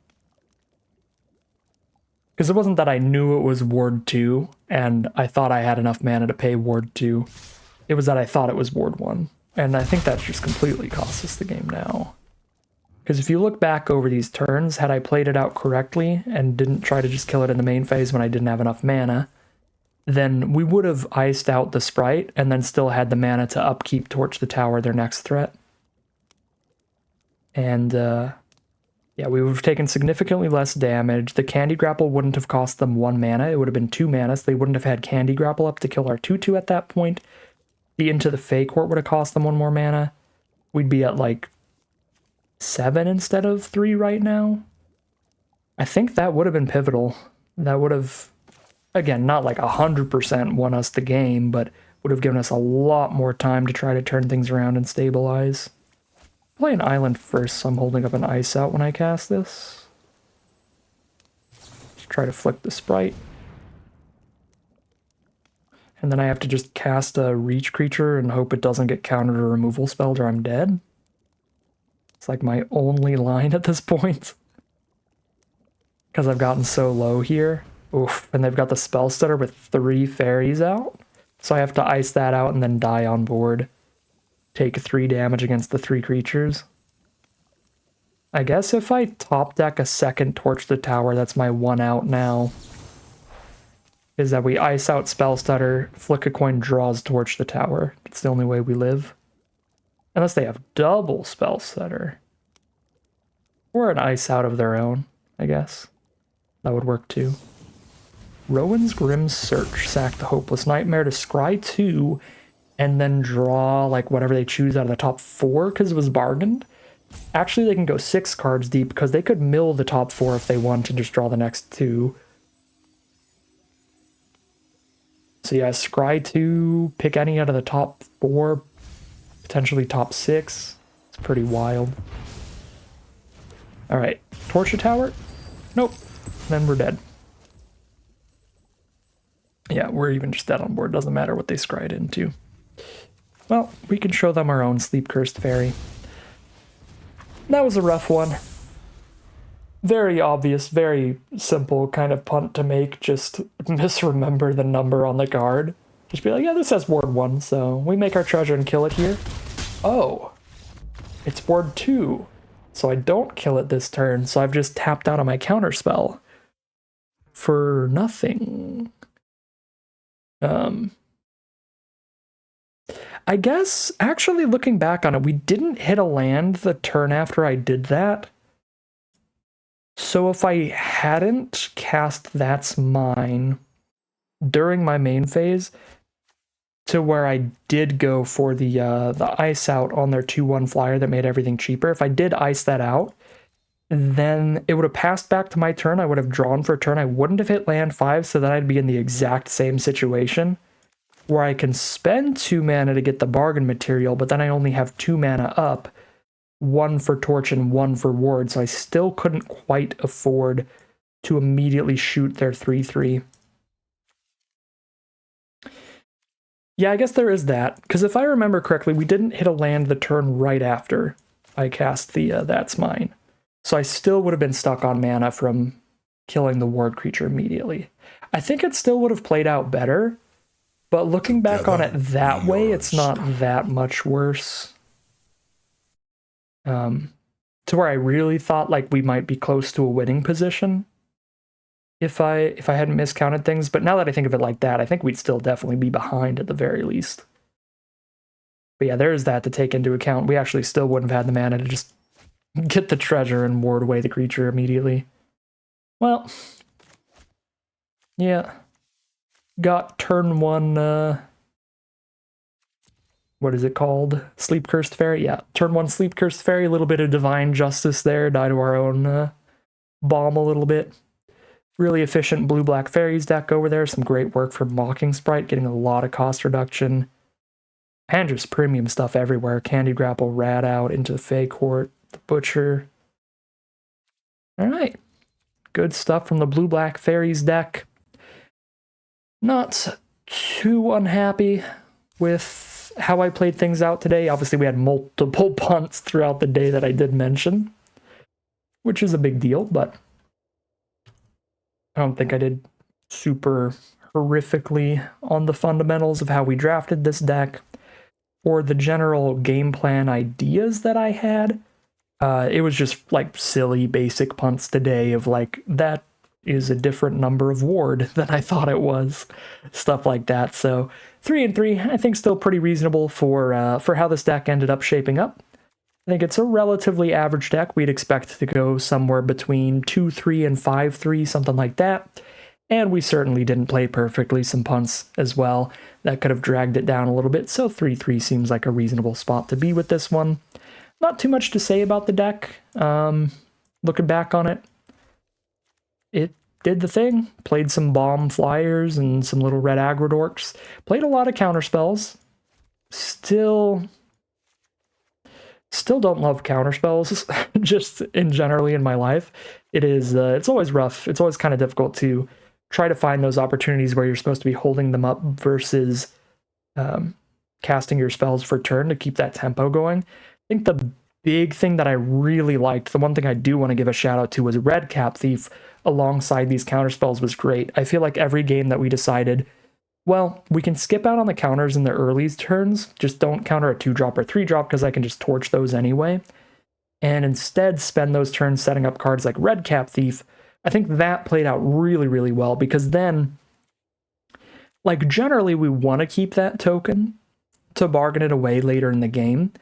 Because it wasn't that I knew it was Ward 2, and I thought I had enough mana to pay Ward 2. It was that I thought it was Ward 1. And I think that's just completely cost us the game now. Because if you look back over these turns, had I played it out correctly and didn't try to just kill it in the main phase when I didn't have enough mana, then we would have iced out the sprite and then still had the mana to upkeep Torch the Tower, their next threat. And yeah, we would have taken significantly less damage. The Candy Grapple wouldn't have cost them 1 mana. It would have been 2 mana, so they wouldn't have had Candy Grapple up to kill our 2/2 at that point. The Into the Fey Court would have cost them 1 more mana. we'd be at like 7 instead of 3 right now. I think that would have been pivotal. That would have, again, not like 100% won us the game, but would have given us a lot more time to try to turn things around and stabilize. Play an island first, so I'm holding up an ice out when I cast this. Just try to flick the sprite. And then I have to just cast a reach creature and hope it doesn't get countered or removal spelled or I'm dead. It's like my only line at this point. Because I've gotten so low here. Oof, and they've got the spell stutter with 3 fairies out. So I have to ice that out and then die on board. Take 3 damage against the 3 creatures. I guess if I top deck a second Torch the Tower, that's my 1 out now. Is that we ice out spell stutter, flick a coin, draws Torch the Tower. It's the only way we live. Unless they have double spell stutter. Or an ice out of their own, I guess. That would work too. Rowan's Grim Search. Sack the Hopeless Nightmare to scry 2 and then draw like whatever they choose out of the top 4 because it was bargained. Actually, they can go 6 cards deep because they could mill the top 4 if they want to just draw the next 2. So yeah, scry 2, pick any out of the top 4, potentially top 6. It's pretty wild. Alright, Torch the Tower? Nope. Then we're dead. Yeah, we're even just dead on board. Doesn't matter what they scryed into. Well, we can show them our own Sleep Cursed Fairy. That was a rough one. Very obvious, very simple kind of punt to make. Just misremember the number on the card. Just be like, yeah, this has ward 1, so we make our treasure and kill it here. Oh, it's ward 2. So I don't kill it this turn, so I've just tapped out on my counterspell. For nothing. I guess, actually looking back on it, we didn't hit a land the turn after I did that. So if I hadn't cast That's Mine during my main phase, to where I did go for the ice out on their 2/1 flyer that made everything cheaper, if I did ice that out, then it would have passed back to my turn. I would have drawn for a turn. I wouldn't have hit land 5, so then I'd be in the exact same situation where I can spend 2 mana to get the bargain material, but then I only have 2 mana up, 1 for Torch and 1 for Ward, so I still couldn't quite afford to immediately shoot their 3/3. Yeah, I guess there is that, because if I remember correctly, we didn't hit a land the turn right after I cast the That's Mine. So I still would have been stuck on mana from killing the ward creature immediately. I think it still would have played out better, but looking back on it that way, it's not that much worse. To where I really thought like we might be close to a winning position if I hadn't miscounted things. But now that I think of it like that, I think we'd still definitely be behind at the very least. But yeah, there's that to take into account. We actually still wouldn't have had the mana to just get the treasure and ward away the creature immediately. Well, yeah. Got turn 1, what is it called? Sleep Cursed Fairy? Yeah, turn 1 Sleep Cursed Fairy, a little bit of Divine Justice there, die to our own bomb a little bit. Really efficient blue-black fairies deck over there, some great work from Mocking Sprite, getting a lot of cost reduction. And just premium stuff everywhere. Candy Grapple, Rat Out, into the Fey Court, the Butcher. Alright, good stuff from the blue-black fairies deck. Not too unhappy with how I played things out today. Obviously, we had multiple punts throughout the day that I did mention, which is a big deal, but I don't think I did super horrifically on the fundamentals of how we drafted this deck or the general game plan ideas that I had. It was just like silly basic punts today of like, that is a different number of ward than I thought it was. Stuff like that. So 3-3, I think still pretty reasonable for how this deck ended up shaping up. I think it's a relatively average deck. We'd expect to go somewhere between 2-3 and 5-3, something like that. And we certainly didn't play perfectly. Some punts as well that could have dragged it down a little bit. So 3-3 seems like a reasonable spot to be with this one. not too much to say about the deck. Looking back on it, it did the thing. Played some bomb flyers and some little red aggro dorks. Played a lot of counter spells. Still don't love counter spells, just generally in my life. It's always rough. It's always kind of difficult to try to find those opportunities where you're supposed to be holding them up versus casting your spells for turn to keep that tempo going. I think the big thing that I really liked, the one thing I do want to give a shout out to, was Red Cap Thief alongside these counter spells was great. I feel like every game that we decided, well, we can skip out on the counters in the early turns, just don't counter a 2-drop or 3-drop because I can just torch those anyway, and instead spend those turns setting up cards like Red Cap Thief. I think that played out really, really well, because then, like, generally we want to keep that token to bargain it away later in the game,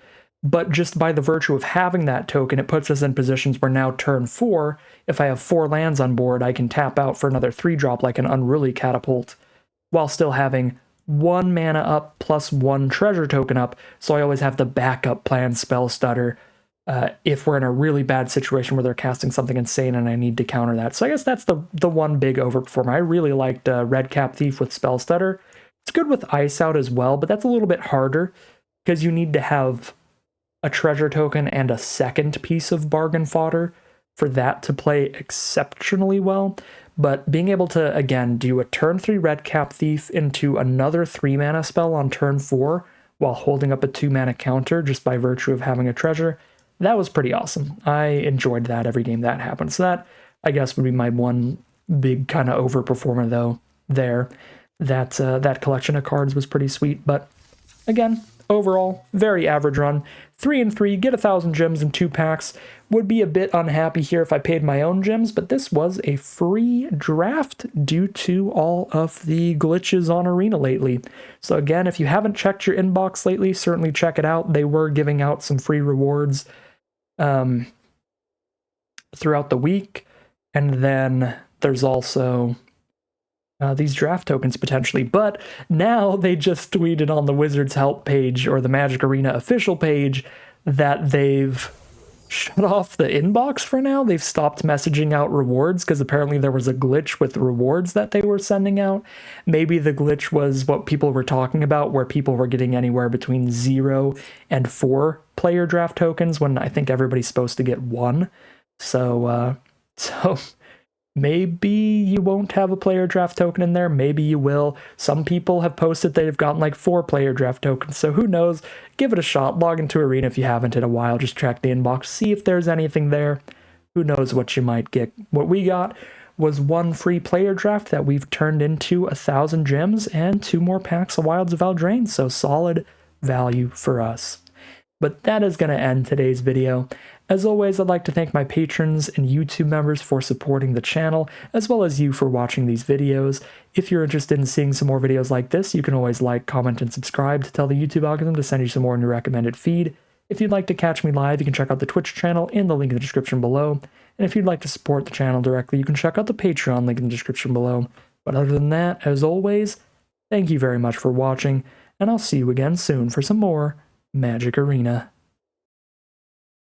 but just by the virtue of having that token, it puts us in positions where now turn 4, if I have 4 lands on board, I can tap out for another 3-drop like an Unruly Catapult, while still having 1 mana up plus 1 treasure token up, so I always have the backup plan Spell Stutter if we're in a really bad situation where they're casting something insane and I need to counter that. So I guess that's the one big overperformer. I really liked Red Cap Thief with Spell Stutter. It's good with Ice Out as well, but that's a little bit harder because you need to have a treasure token and a second piece of bargain fodder for that to play exceptionally well. But being able to, again, do a turn 3 Red Cap Thief into another 3-mana spell on turn 4 while holding up a 2-mana counter just by virtue of having a treasure, that was pretty awesome. I enjoyed that every game that happened. So that, I guess, would be my one big kind of overperformer, though, there. That collection of cards was pretty sweet. But, again, overall, very average run. 3-3, get 1,000 gems in 2 packs. Would be a bit unhappy here if I paid my own gems, but this was a free draft due to all of the glitches on Arena lately. So again, if you haven't checked your inbox lately, certainly check it out. They were giving out some free rewards throughout the week, and then there's also these draft tokens potentially, but now they just tweeted on the Wizards help page or the Magic Arena official page that they've shut off the inbox for now. They've stopped messaging out rewards because apparently there was a glitch with the rewards that they were sending out. Maybe the glitch was what people were talking about, where people were getting anywhere between 0 and 4 player draft tokens when I think everybody's supposed to get 1. So maybe you won't have a player draft token in there. Maybe you will. Some people have posted they've gotten like 4 player draft tokens. So who knows? Give it a shot. Log into Arena if you haven't in a while. Just check the inbox. See if there's anything there. Who knows what you might get. What we got was 1 free player draft that we've turned into 1,000 gems and 2 more packs of Wilds of Eldraine. So solid value for us. But that is going to end today's video. As always, I'd like to thank my patrons and YouTube members for supporting the channel, as well as you for watching these videos. If you're interested in seeing some more videos like this, you can always like, comment, and subscribe to tell the YouTube algorithm to send you some more in your recommended feed. If you'd like to catch me live, you can check out the Twitch channel in the link in the description below. And if you'd like to support the channel directly, you can check out the Patreon link in the description below. But other than that, as always, thank you very much for watching, and I'll see you again soon for some more Magic Arena.